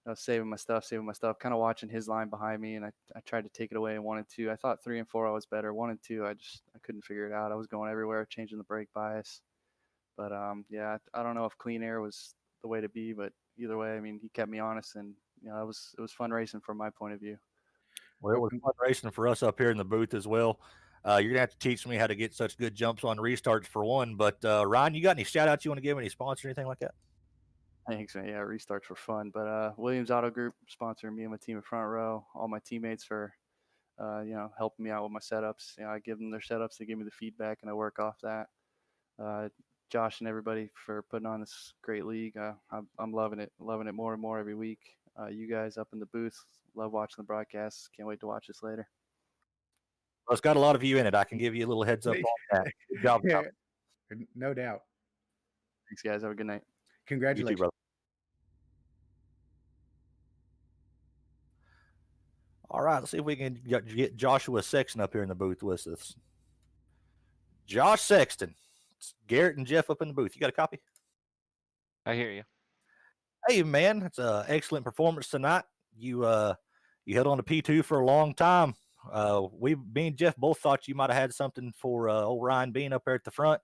was saving my stuff, kind of watching his line behind me, and I tried to take it away in 1 and 2. I thought 3 and 4 I was better. 1 and 2, I couldn't figure it out. I was going everywhere, changing the brake bias. But yeah, I don't know if clean air was the way to be, but either way, I mean, he kept me honest, and it was fun racing from my point of view. Well, it Well, was fun racing for us up here in the booth as well. You're gonna have to teach me how to get such good jumps on restarts for one. But Ryan, you got any shout outs you want to give, any sponsor, anything like that? Thanks, man. Yeah, restarts were fun. But Williams Auto Group sponsoring me and my team in front row. All my teammates for helping me out with my setups. I give them their setups, they give me the feedback, and I work off that. Uh, Josh and everybody for putting on this great league. I'm loving it more and more every week. You guys up in the booth, love watching the broadcasts. Can't wait to watch this later. Well, it's got a lot of you in it. I can give you a little heads up on that. Good job, yeah, no doubt. Thanks, guys. Have a good night. you too, Congratulations. brother. All right, let's see if we can get Joshua Sexton up here in the booth with us. Josh Sexton, it's Garrett and Jeff up in the booth. You got a copy? I hear you. Hey man, it's an excellent performance tonight. You held on to P2 for a long time. Me and Jeff both thought you might have had something for old Ryan Bean up there at the front,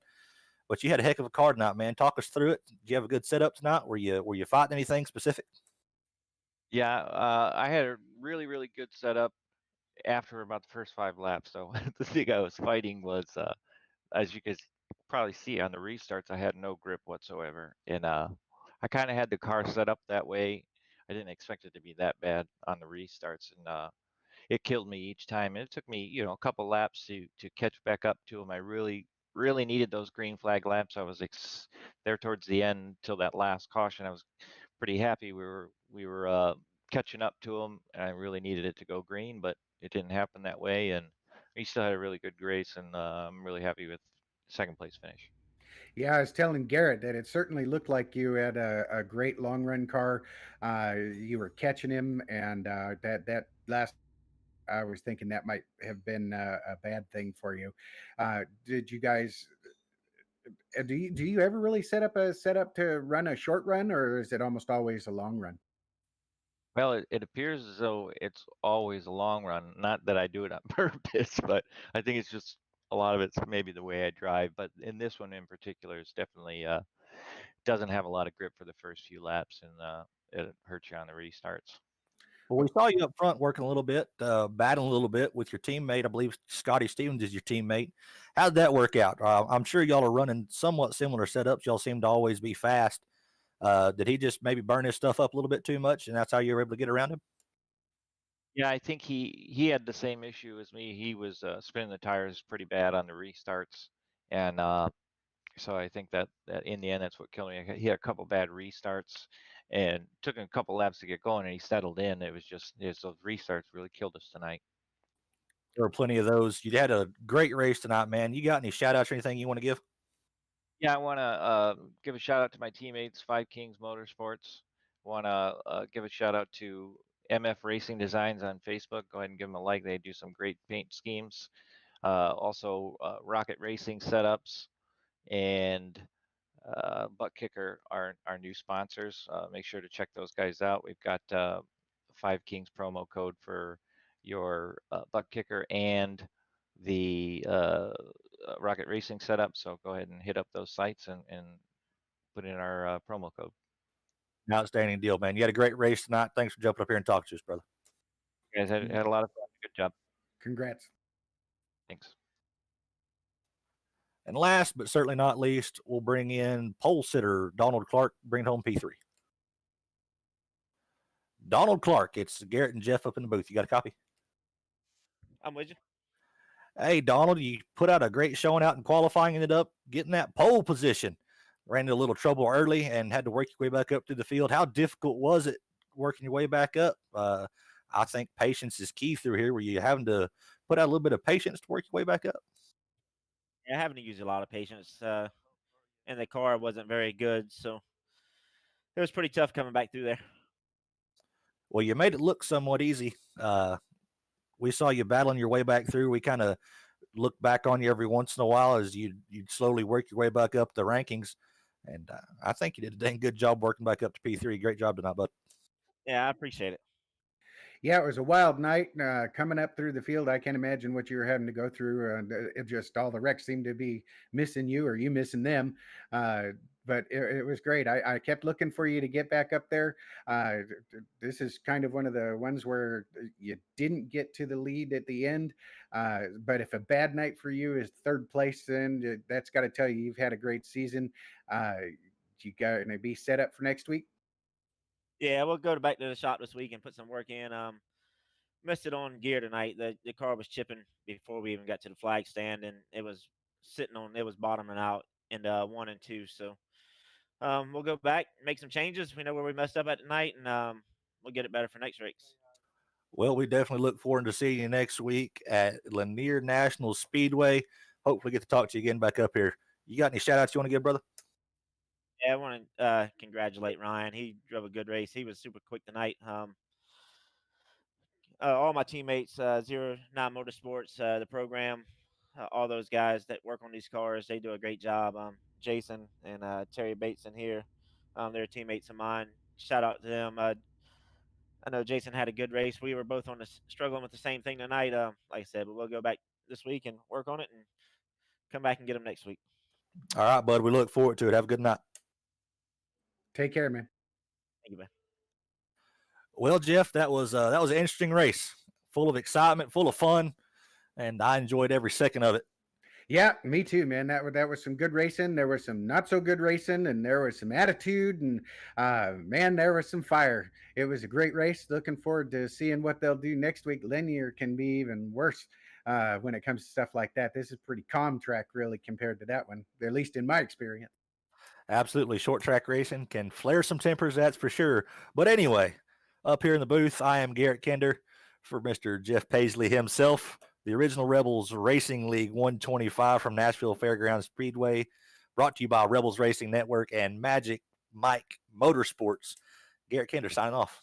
but you had a heck of a car tonight, man. Talk us through it. Did you have a good setup tonight? Were you fighting anything specific? Yeah, I had a really, really good setup after about the first 5 laps. So the thing I was fighting was, as you guys probably see on the restarts, I had no grip whatsoever, and I kind of had the car set up that way. I didn't expect it to be that bad on the restarts, and it killed me each time. And it took me, a couple laps to catch back up to him. I really, really needed those green flag laps. I was there towards the end till that last caution. I was pretty happy we were catching up to him, and I really needed it to go green, but it didn't happen that way. And we still had a really good race, and I'm really happy with second place finish. Yeah, I was telling Garrett that it certainly looked like you had a great long run car. You were catching him, and that last, I was thinking that might have been a bad thing for you. Did you guys? Do you ever really set up a setup to run a short run, or is it almost always a long run? Well, it appears as though it's always a long run. Not that I do it on purpose, but I think it's just a lot of it's maybe the way I drive. But in this one in particular, it's definitely doesn't have a lot of grip for the first few laps, and it hurts you on the restarts. Well, we saw you up front working a little bit, battling a little bit with your teammate. I believe Scotty Stevens is your teammate. How did that work out? I'm sure y'all are running somewhat similar setups. Y'all seem to always be fast. Did he just maybe burn his stuff up a little bit too much, and that's how you were able to get around him? Yeah, I think he had the same issue as me. He was spinning the tires pretty bad on the restarts, and so I think that in the end that's what killed me. He had a couple bad restarts, and took him a couple laps to get going, and he settled in. It was those restarts really killed us tonight. There were plenty of those. You had a great race tonight, man. You got any shout outs or anything you want to give? Yeah, I want to give a shout out to my teammates, Five Kings Motorsports. Want to give a shout out to MF Racing Designs on Facebook. Go ahead and give them a like. They do some great paint schemes. Also, Rocket Racing Setups and Butt Kicker are our new sponsors. Make sure to check those guys out. We've got Five Kings promo code for your Butt Kicker and the Rocket Racing setup. So go ahead and hit up those sites and put in our promo code. Outstanding deal, man. You had a great race tonight. Thanks for jumping up here and talking to us, brother. You guys had a lot of fun. Good job. Congrats. Thanks. And last but certainly not least, we'll bring in pole sitter Donald Clark, bring home P3. Donald Clark, it's Garrett and Jeff up in the booth. You got a copy? I'm with you. Hey, Donald, you put out a great showing out in qualifying, ended up getting that pole position. Ran into a little trouble early and had to work your way back up through the field. How difficult was it working your way back up? I think patience is key through here. Were you having to put out a little bit of patience to work your way back up? Yeah, having to use a lot of patience. And the car wasn't very good, so it was pretty tough coming back through there. Well, you made it look somewhat easy. We saw you battling your way back through. We kind of look back on you every once in a while as you'd slowly work your way back up the rankings. And I think you did a dang good job working back up to P3. Great job tonight, bud. Yeah, I appreciate it. Yeah, it was a wild night coming up through the field. I can't imagine what you were having to go through. It just all the wrecks seemed to be missing you or you missing them. But it was great. I kept looking for you to get back up there. This is kind of one of the ones where you didn't get to the lead at the end. But if a bad night for you is third place, then that's got to tell you you've had a great season. You got to be set up for next week. Yeah, we'll go back to the shop this week and put some work in. Missed it on gear tonight. The car was chipping before we even got to the flag stand, and it was bottoming out in 1 and 2. So we'll go back, make some changes. We know where we messed up at tonight, and we'll get it better for next race. Well, we definitely look forward to seeing you next week at Lanier National Speedway. Hopefully get to talk to you again back up here. You got any shout outs you want to give, brother? Yeah, I want to congratulate Ryan. He drove a good race. He was super quick tonight. All my teammates, 09 Motorsports, the program, all those guys that work on these cars, they do a great job. Jason and Terry Bateson here, they're teammates of mine. Shout out to them. I know Jason had a good race. We were both struggling with the same thing tonight. Like I said, but we'll go back this week and work on it and come back and get them next week. All right, bud. We look forward to it. Have a good night. Take care, man. Thank you, man. Well, Jeff, that was an interesting race, full of excitement, full of fun, and I enjoyed every second of it. Yeah, me too, man. That was some good racing. There was some not so good racing, and there was some attitude, and man, there was some fire. It was a great race. Looking forward to seeing what they'll do next week. Linear can be even worse when it comes to stuff like that. This is pretty calm track, really, compared to that one, at least in my experience. Absolutely, short track racing can flare some tempers, that's for sure. But anyway, up here in the booth, I am Garrett Kender for Mr. Jeff Paisley himself. The original Rebels Racing League 125 from Nashville Fairgrounds Speedway, brought to you by Rebels Racing Network and Magic Mike Motorsports. Garrett Kender signing off.